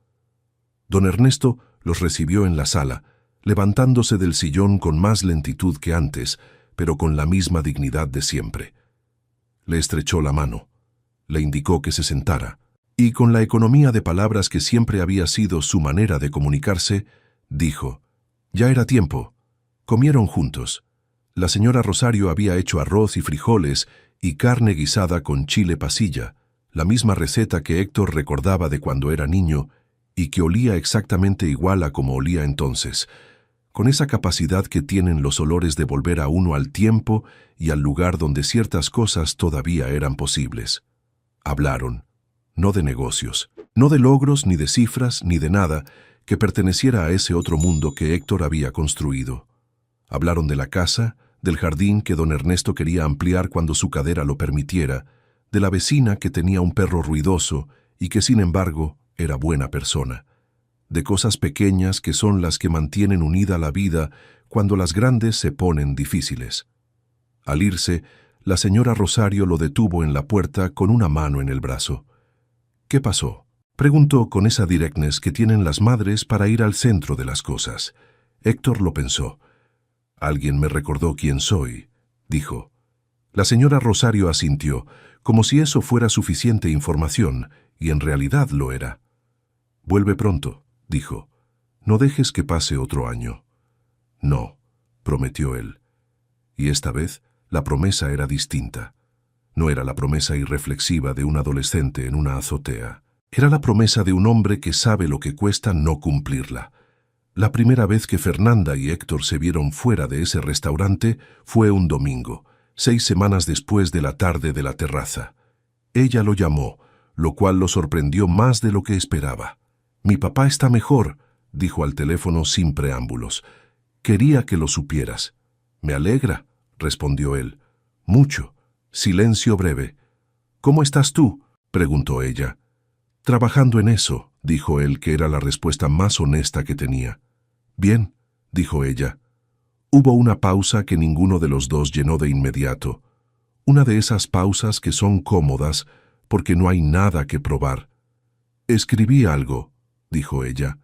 Don Ernesto los recibió en la sala, levantándose del sillón con más lentitud que antes, pero con la misma dignidad de siempre. Le estrechó la mano, le indicó que se sentara, y con la economía de palabras que siempre había sido su manera de comunicarse, dijo, «Ya era tiempo». Comieron juntos. La señora Rosario había hecho arroz y frijoles y carne guisada con chile pasilla, la misma receta que Héctor recordaba de cuando era niño y que olía exactamente igual a como olía entonces, con esa capacidad que tienen los olores de volver a uno al tiempo y al lugar donde ciertas cosas todavía eran posibles. Hablaron, no de negocios, no de logros, ni de cifras, ni de nada que perteneciera a ese otro mundo que Héctor había construido. Hablaron de la casa, del jardín que don Ernesto quería ampliar cuando su cadera lo permitiera, de la vecina que tenía un perro ruidoso y que sin embargo era buena persona, de cosas pequeñas que son las que mantienen unida la vida cuando las grandes se ponen difíciles. Al irse, la señora Rosario lo detuvo en la puerta con una mano en el brazo. «¿Qué pasó?», preguntó con esa directness que tienen las madres para ir al centro de las cosas. Héctor lo pensó. «Alguien me recordó quién soy», dijo. La señora Rosario asintió, como si eso fuera suficiente información, y en realidad lo era. «Vuelve pronto», dijo. «No dejes que pase otro año». «No», prometió él. Y esta vez la promesa era distinta. No era la promesa irreflexiva de un adolescente en una azotea. Era la promesa de un hombre que sabe lo que cuesta no cumplirla. La primera vez que Fernanda y Héctor se vieron fuera de ese restaurante fue un domingo, 6 semanas después de la tarde de la terraza. Ella lo llamó, lo cual lo sorprendió más de lo que esperaba. «Mi papá está mejor», dijo al teléfono sin preámbulos. «Quería que lo supieras». «Me alegra», respondió él. «Mucho». Silencio breve. «¿Cómo estás tú?», preguntó ella. «Trabajando en eso», dijo él, que era la respuesta más honesta que tenía. «Bien», dijo ella. Hubo una pausa que ninguno de los dos llenó de inmediato. Una de esas pausas que son cómodas porque no hay nada que probar. «Escribí algo», dijo ella.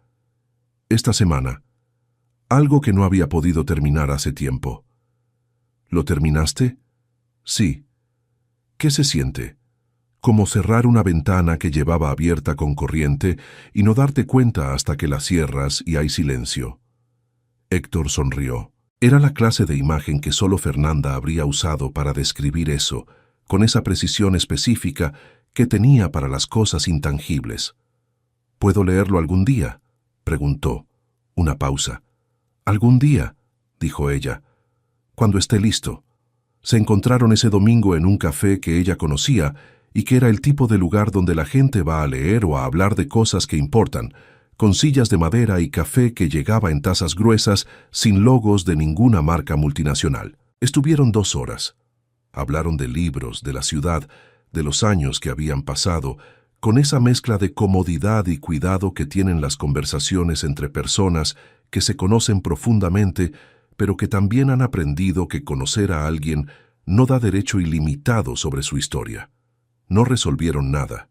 «Esta semana. Algo que no había podido terminar hace tiempo». «¿Lo terminaste?» «Sí». «¿Qué se siente?» «Como cerrar una ventana que llevaba abierta con corriente y no darte cuenta hasta que la cierras y hay silencio». Héctor sonrió. Era la clase de imagen que solo Fernanda habría usado para describir eso, con esa precisión específica que tenía para las cosas intangibles. —¿Puedo leerlo algún día? —preguntó. Una pausa. —Algún día —dijo ella—, cuando esté listo. Se encontraron ese domingo en un café que ella conocía y que era el tipo de lugar donde la gente va a leer o a hablar de cosas que importan, con sillas de madera y café que llegaba en tazas gruesas sin logos de ninguna marca multinacional. Estuvieron 2 horas. Hablaron de libros, de la ciudad, de los años que habían pasado, con esa mezcla de comodidad y cuidado que tienen las conversaciones entre personas que se conocen profundamente, pero que también han aprendido que conocer a alguien no da derecho ilimitado sobre su historia. No resolvieron nada.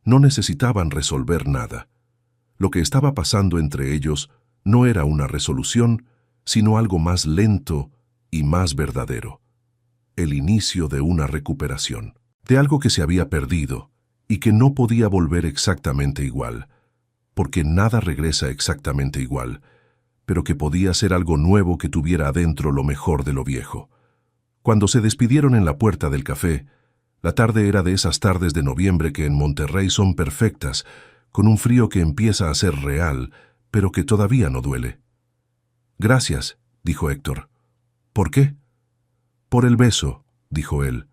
No necesitaban resolver nada. Lo que estaba pasando entre ellos no era una resolución, sino algo más lento y más verdadero. El inicio de una recuperación, de algo que se había perdido y que no podía volver exactamente igual, porque nada regresa exactamente igual, pero que podía ser algo nuevo que tuviera adentro lo mejor de lo viejo. Cuando se despidieron en la puerta del café, la tarde era de esas tardes de noviembre que en Monterrey son perfectas, con un frío que empieza a ser real, pero que todavía no duele. —Gracias —dijo Héctor. —¿Por qué? —Por el beso —dijo él.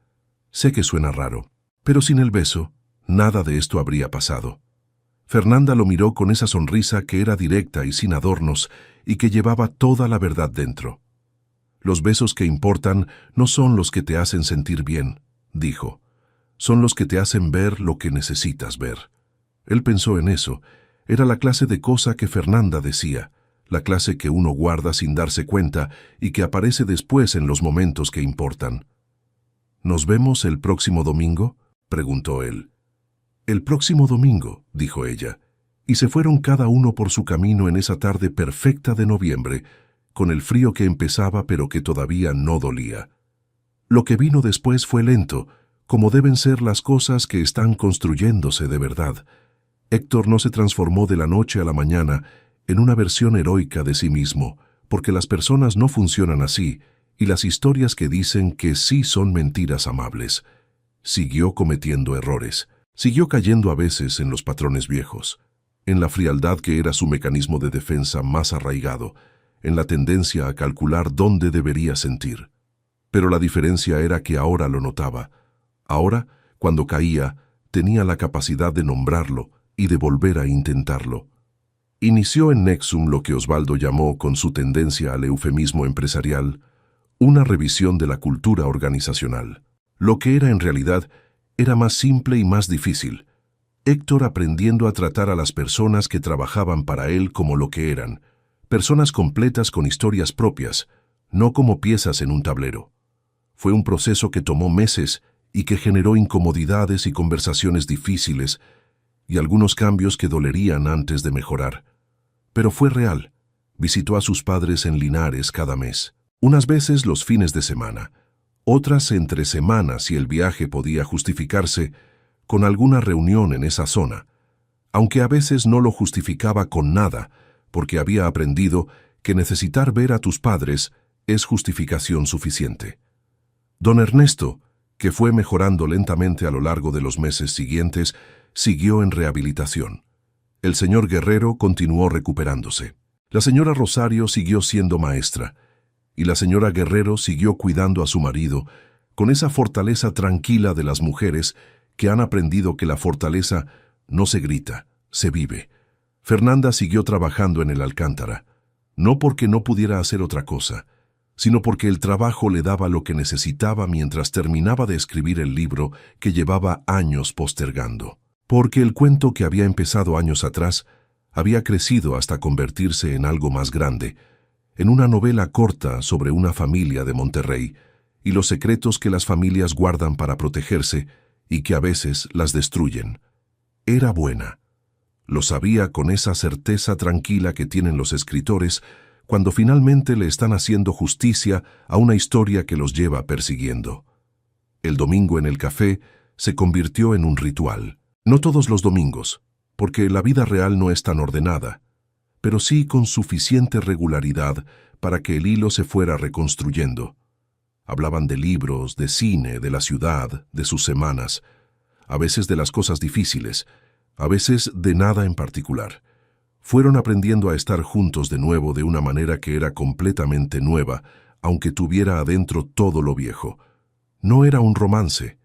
Sé que suena raro, pero sin el beso, nada de esto habría pasado. Fernanda lo miró con esa sonrisa que era directa y sin adornos y que llevaba toda la verdad dentro. Los besos que importan no son los que te hacen sentir bien, dijo. Son los que te hacen ver lo que necesitas ver. Él pensó en eso. Era la clase de cosa que Fernanda decía, la clase que uno guarda sin darse cuenta y que aparece después en los momentos que importan. —¿Nos vemos el próximo domingo? —preguntó él. —El próximo domingo —dijo ella, y se fueron cada uno por su camino en esa tarde perfecta de noviembre, con el frío que empezaba pero que todavía no dolía. Lo que vino después fue lento, como deben ser las cosas que están construyéndose de verdad. Héctor no se transformó de la noche a la mañana en una versión heroica de sí mismo, porque las personas no funcionan así, y las historias que dicen que sí son mentiras amables. Siguió cometiendo errores. Siguió cayendo a veces en los patrones viejos, en la frialdad que era su mecanismo de defensa más arraigado, en la tendencia a calcular dónde debería sentir. Pero la diferencia era que ahora lo notaba. Ahora, cuando caía, tenía la capacidad de nombrarlo y de volver a intentarlo. Inició en Nexum lo que Osvaldo llamó, con su tendencia al eufemismo empresarial, una revisión de la cultura organizacional. Lo que era en realidad era más simple y más difícil. Héctor aprendiendo a tratar a las personas que trabajaban para él como lo que eran, personas completas con historias propias, no como piezas en un tablero. Fue un proceso que tomó meses y que generó incomodidades y conversaciones difíciles y algunos cambios que dolerían antes de mejorar. Pero fue real. Visitó a sus padres en Linares cada mes, unas veces los fines de semana, otras entre semanas si el viaje podía justificarse con alguna reunión en esa zona, aunque a veces no lo justificaba con nada, porque había aprendido que necesitar ver a tus padres es justificación suficiente. Don Ernesto, que fue mejorando lentamente a lo largo de los meses siguientes, siguió en rehabilitación. El señor Guerrero continuó recuperándose. La señora Rosario siguió siendo maestra, y la señora Guerrero siguió cuidando a su marido, con esa fortaleza tranquila de las mujeres que han aprendido que la fortaleza no se grita, se vive. Fernanda siguió trabajando en el Alcántara, no porque no pudiera hacer otra cosa, sino porque el trabajo le daba lo que necesitaba mientras terminaba de escribir el libro que llevaba años postergando. Porque el cuento que había empezado años atrás había crecido hasta convertirse en algo más grande, en una novela corta sobre una familia de Monterrey y los secretos que las familias guardan para protegerse y que a veces las destruyen. Era buena. Lo sabía con esa certeza tranquila que tienen los escritores cuando finalmente le están haciendo justicia a una historia que los lleva persiguiendo. El domingo en el café se convirtió en un ritual. No todos los domingos, porque la vida real no es tan ordenada, pero sí con suficiente regularidad para que el hilo se fuera reconstruyendo. Hablaban de libros, de cine, de la ciudad, de sus semanas. a veces de las cosas difíciles, a veces de nada en particular. Fueron aprendiendo a estar juntos de nuevo de una manera que era completamente nueva, aunque tuviera adentro todo lo viejo. No era un romance,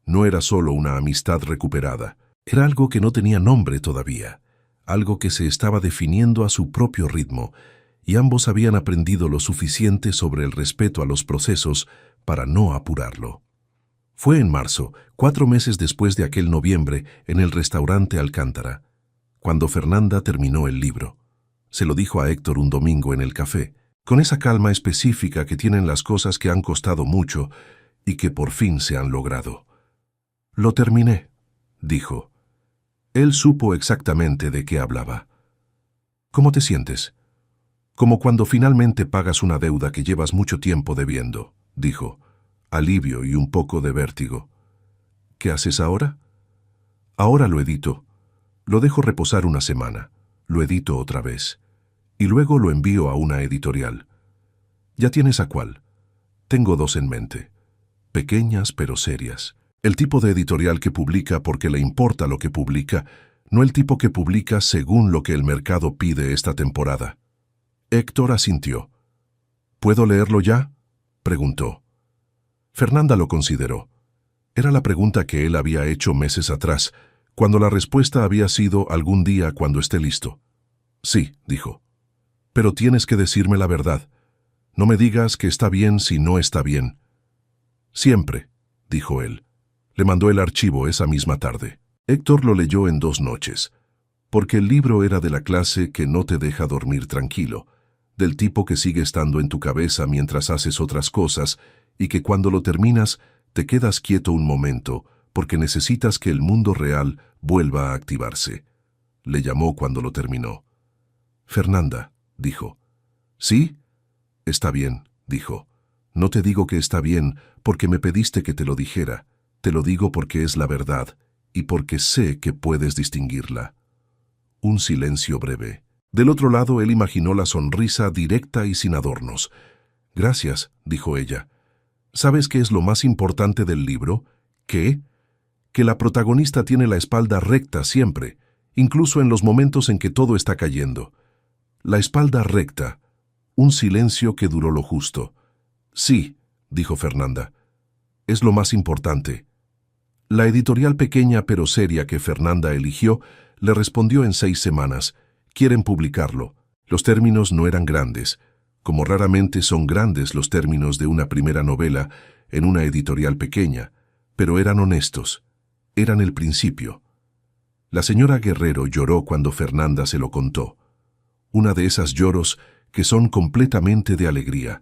no era solo una amistad recuperada, era algo que no tenía nombre todavía, algo que se estaba definiendo a su propio ritmo, y ambos habían aprendido lo suficiente sobre el respeto a los procesos para no apurarlo. Fue en marzo, 4 meses después de aquel noviembre, en el restaurante Alcántara, cuando Fernanda terminó el libro. Se lo dijo a Héctor un domingo en el café, con esa calma específica que tienen las cosas que han costado mucho y que por fin se han logrado. «Lo terminé», dijo. Él supo exactamente de qué hablaba. «¿Cómo te sientes?» «Como cuando finalmente pagas una deuda que llevas mucho tiempo debiendo», dijo. Alivio y un poco de vértigo. «¿Qué haces ahora?» «Ahora lo edito. Lo dejo reposar una semana. Lo edito otra vez. Y luego lo envío a una editorial». «¿Ya tienes a cuál?» «Tengo 2 en mente. Pequeñas pero serias. El tipo de editorial que publica porque le importa lo que publica, no el tipo que publica según lo que el mercado pide esta temporada». Héctor asintió. «¿Puedo leerlo ya?», preguntó. Fernanda lo consideró. Era la pregunta que él había hecho meses atrás, cuando la respuesta había sido algún día cuando esté listo. «Sí», dijo. «Pero tienes que decirme la verdad. No me digas que está bien si no está bien». «Siempre», dijo él. Le mandó el archivo esa misma tarde. Héctor lo leyó en 2 noches, porque el libro era de la clase que no te deja dormir tranquilo, del tipo que sigue estando en tu cabeza mientras haces otras cosas y que cuando lo terminas te quedas quieto un momento porque necesitas que el mundo real vuelva a activarse. Le llamó cuando lo terminó. «Fernanda», dijo. «¿Sí?» «Está bien», dijo. «No te digo que está bien porque me pediste que te lo dijera. Te lo digo porque es la verdad y porque sé que puedes distinguirla». Un silencio breve. Del otro lado él imaginó la sonrisa directa y sin adornos. «Gracias», dijo ella. «¿Sabes qué es lo más importante del libro? ¿Qué? Que la protagonista tiene la espalda recta siempre, incluso en los momentos en que todo está cayendo. La espalda recta». Un silencio que duró lo justo. «Sí», dijo Fernanda. «Es lo más importante». La editorial pequeña pero seria que Fernanda eligió le respondió en 6 semanas. «Quieren publicarlo». Los términos no eran grandes, como raramente son grandes los términos de una primera novela en una editorial pequeña, pero eran honestos. Eran el principio. La señora Guerrero lloró cuando Fernanda se lo contó. Una de esas lloros que son completamente de alegría,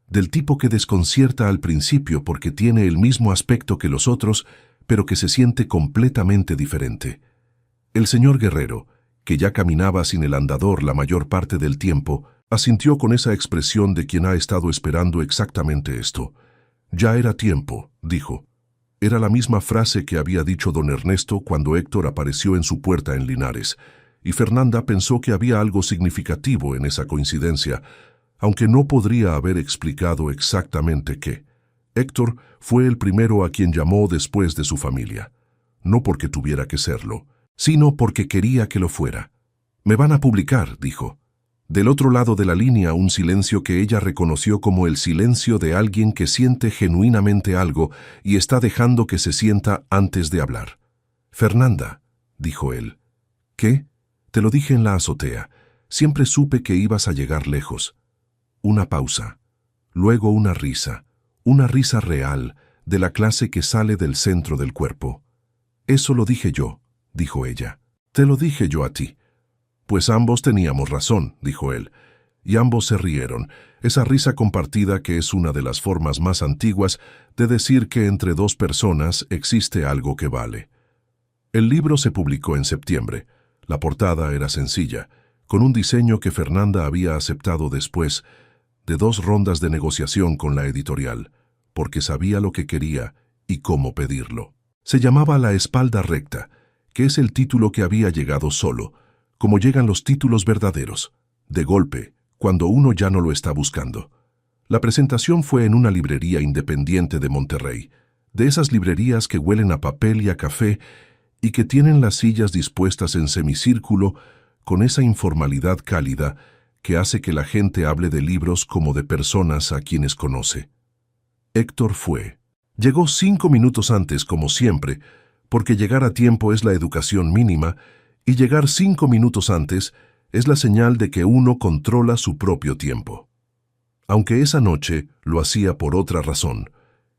del tipo que desconcierta al principio porque tiene el mismo aspecto que los otros, pero que se siente completamente diferente. El señor Guerrero, que ya caminaba sin el andador la mayor parte del tiempo, asintió con esa expresión de quien ha estado esperando exactamente esto. «Ya era tiempo», dijo. Era la misma frase que había dicho don Ernesto cuando Héctor apareció en su puerta en Linares, y Fernanda pensó que había algo significativo en esa coincidencia, aunque no podría haber explicado exactamente qué. Héctor fue el primero a quien llamó después de su familia, no porque tuviera que serlo, sino porque quería que lo fuera. «Me van a publicar», dijo. Del otro lado de la línea un silencio que ella reconoció como el silencio de alguien que siente genuinamente algo y está dejando que se sienta antes de hablar. «Fernanda», dijo él. «¿Qué?» «Te lo dije en la azotea. Siempre supe que ibas a llegar lejos». Una pausa. Luego una risa real, de la clase que sale del centro del cuerpo. «Eso lo dije yo», dijo ella. «Te lo dije yo a ti». «Pues ambos teníamos razón», dijo él, y ambos se rieron, esa risa compartida que es una de las formas más antiguas de decir que entre 2 personas existe algo que vale. El libro se publicó en septiembre. La portada era sencilla, con un diseño que Fernanda había aceptado después de 2 rondas de negociación con la editorial, porque sabía lo que quería y cómo pedirlo. Se llamaba La espalda recta, que es el título que había llegado solo, como llegan los títulos verdaderos, de golpe, cuando uno ya no lo está buscando. La presentación fue en una librería independiente de Monterrey. de esas librerías que huelen a papel y a café y que tienen las sillas dispuestas en semicírculo con esa informalidad cálida que hace que la gente hable de libros como de personas a quienes conoce. Héctor fue. Llegó 5 minutos antes, como siempre, porque llegar a tiempo es la educación mínima, y llegar 5 minutos antes es la señal de que uno controla su propio tiempo. Aunque esa noche lo hacía por otra razón,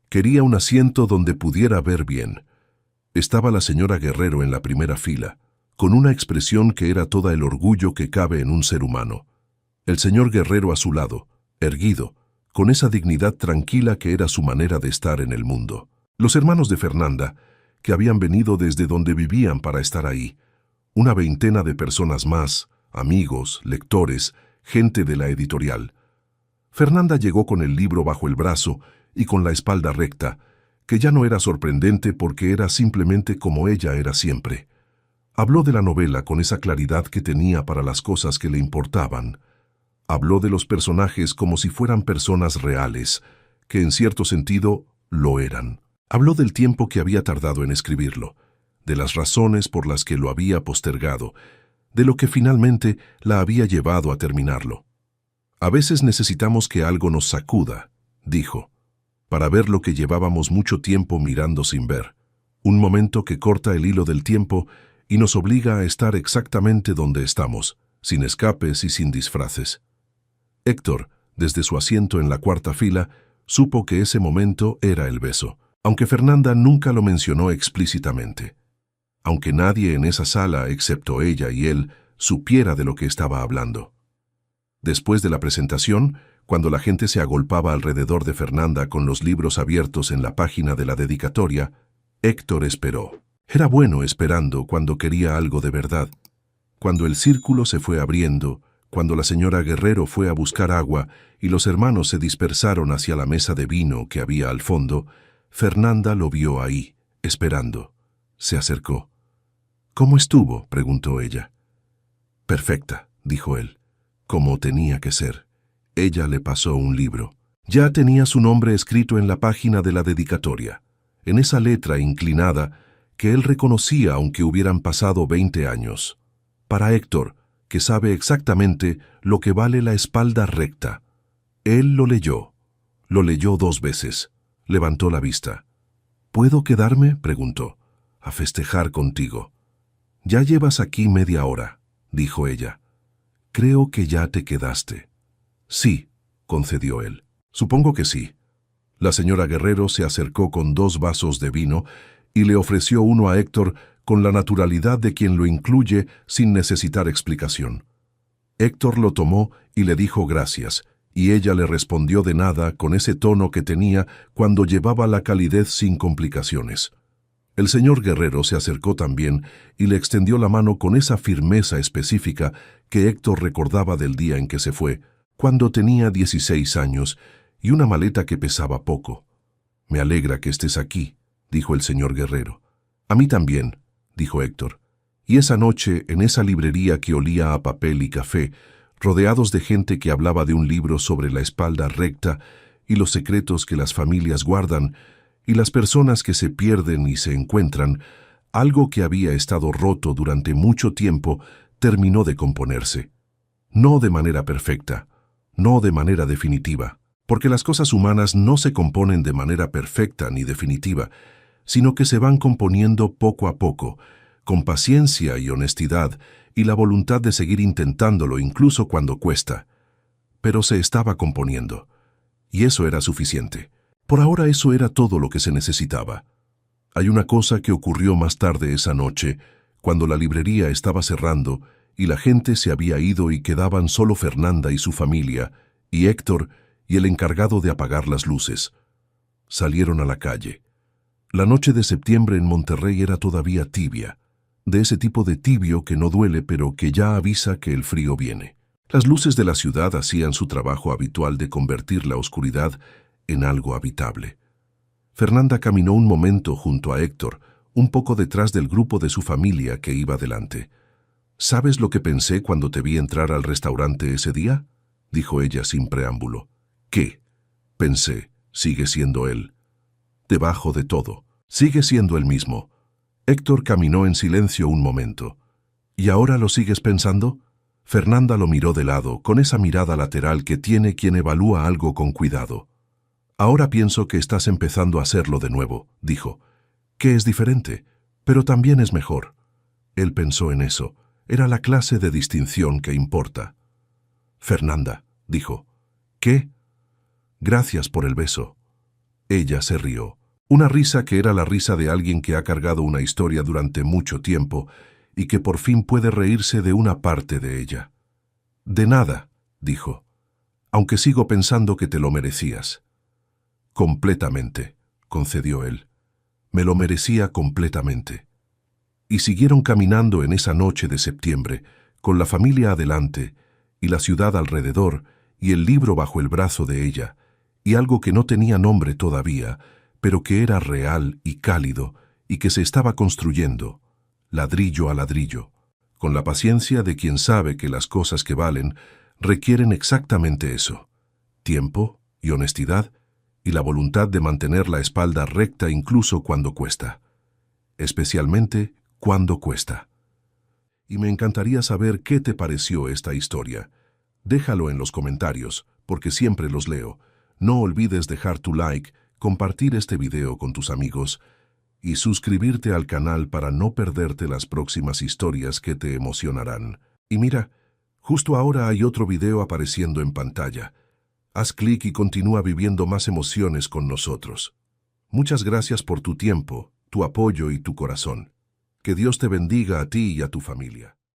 quería un asiento donde pudiera ver bien. Estaba la señora Guerrero en la primera fila, con una expresión que era toda el orgullo que cabe en un ser humano. El señor Guerrero a su lado, erguido, con esa dignidad tranquila que era su manera de estar en el mundo. Los hermanos de Fernanda, que habían venido desde donde vivían para estar ahí, una veintena de personas más, amigos, lectores, gente de la editorial. Fernanda llegó con el libro bajo el brazo y con la espalda recta, que ya no era sorprendente porque era simplemente como ella era siempre. Habló de la novela con esa claridad que tenía para las cosas que le importaban. Habló de los personajes como si fueran personas reales, que en cierto sentido lo eran. Habló del tiempo que había tardado en escribirlo, de las razones por las que lo había postergado, de lo que finalmente la había llevado a terminarlo. A veces necesitamos que algo nos sacuda, dijo, para ver lo que llevábamos mucho tiempo mirando sin ver. Un momento que corta el hilo del tiempo y nos obliga a estar exactamente donde estamos, sin escapes y sin disfraces. Héctor, desde su asiento en la cuarta fila, supo que ese momento era el beso, aunque Fernanda nunca lo mencionó explícitamente. Aunque nadie en esa sala, excepto ella y él, supiera de lo que estaba hablando. Después de la presentación, cuando la gente se agolpaba alrededor de Fernanda con los libros abiertos en la página de la dedicatoria, Héctor esperó. Era bueno esperando cuando quería algo de verdad. Cuando el círculo se fue abriendo, cuando la señora Guerrero fue a buscar agua y los hermanos se dispersaron hacia la mesa de vino que había al fondo, Fernanda lo vio ahí, esperando. Se acercó. «¿Cómo estuvo?», preguntó ella. «Perfecta», dijo él. «Como tenía que ser». Ella le pasó un libro. Ya tenía su nombre escrito en la página de la dedicatoria, en esa letra inclinada que él reconocía aunque hubieran pasado 20 años. Para Héctor, que sabe exactamente lo que vale la espalda recta. Él lo leyó 2 veces. Levantó la vista. «¿Puedo quedarme?», preguntó. «A festejar contigo». «Ya llevas aquí media hora», dijo ella. «Creo que ya te quedaste». «Sí», concedió él. «Supongo que sí». La señora Guerrero se acercó con 2 vasos de vino y le ofreció uno a Héctor con la naturalidad de quien lo incluye sin necesitar explicación. Héctor lo tomó y le dijo gracias, y ella le respondió de nada con ese tono que tenía cuando llevaba la calidez sin complicaciones. El señor Guerrero se acercó también y le extendió la mano con esa firmeza específica que Héctor recordaba del día en que se fue, cuando tenía 16 años y una maleta que pesaba poco. «Me alegra que estés aquí», dijo el señor Guerrero. «A mí también», dijo Héctor. Y esa noche, en esa librería que olía a papel y café, rodeados de gente que hablaba de un libro sobre la espalda recta y los secretos que las familias guardan, y las personas que se pierden y se encuentran, algo que había estado roto durante mucho tiempo terminó de componerse. No de manera perfecta, no de manera definitiva, porque las cosas humanas no se componen de manera perfecta ni definitiva, sino que se van componiendo poco a poco, con paciencia y honestidad y la voluntad de seguir intentándolo incluso cuando cuesta. Pero se estaba componiendo, y eso era suficiente. Por ahora eso era todo lo que se necesitaba. Hay una cosa que ocurrió más tarde esa noche, cuando la librería estaba cerrando y la gente se había ido y quedaban solo Fernanda y su familia, y Héctor y el encargado de apagar las luces. Salieron a la calle. La noche de septiembre en Monterrey era todavía tibia, de ese tipo de tibio que no duele pero que ya avisa que el frío viene. Las luces de la ciudad hacían su trabajo habitual de convertir la oscuridad en algo habitable. Fernanda caminó un momento junto a Héctor, un poco detrás del grupo de su familia que iba delante. «¿Sabes lo que pensé cuando te vi entrar al restaurante ese día?», dijo ella sin preámbulo. «¿Qué?», pensé, sigue siendo él. debajo de todo. Sigue siendo el mismo. Héctor caminó en silencio un momento. ¿Y ahora lo sigues pensando? Fernanda lo miró de lado, con esa mirada lateral que tiene quien evalúa algo con cuidado. Ahora pienso que estás empezando a hacerlo de nuevo, dijo. Que es diferente, pero también es mejor. Él pensó en eso. Era la clase de distinción que importa. Fernanda, dijo. ¿Qué? Gracias por el beso. Ella se rió. Una risa que era la risa de alguien que ha cargado una historia durante mucho tiempo y que por fin puede reírse de una parte de ella. De nada, dijo. Aunque sigo pensando que te lo merecías. Completamente, concedió él. Me lo merecía completamente. Y siguieron caminando en esa noche de septiembre, con la familia adelante, y la ciudad alrededor, y el libro bajo el brazo de ella, y algo que no tenía nombre todavía, pero que era real y cálido, y que se estaba construyendo, ladrillo a ladrillo, con la paciencia de quien sabe que las cosas que valen requieren exactamente eso: tiempo y honestidad, y la voluntad de mantener la espalda recta incluso cuando cuesta. Especialmente cuando cuesta. Y me encantaría saber qué te pareció esta historia. Déjalo en los comentarios, porque siempre los leo. No olvides dejar tu like, compartir este video con tus amigos y suscribirte al canal para no perderte las próximas historias que te emocionarán. Y mira, justo ahora hay otro video apareciendo en pantalla. Haz clic y continúa viviendo más emociones con nosotros. Muchas gracias por tu tiempo, tu apoyo y tu corazón. Que Dios te bendiga a ti y a tu familia.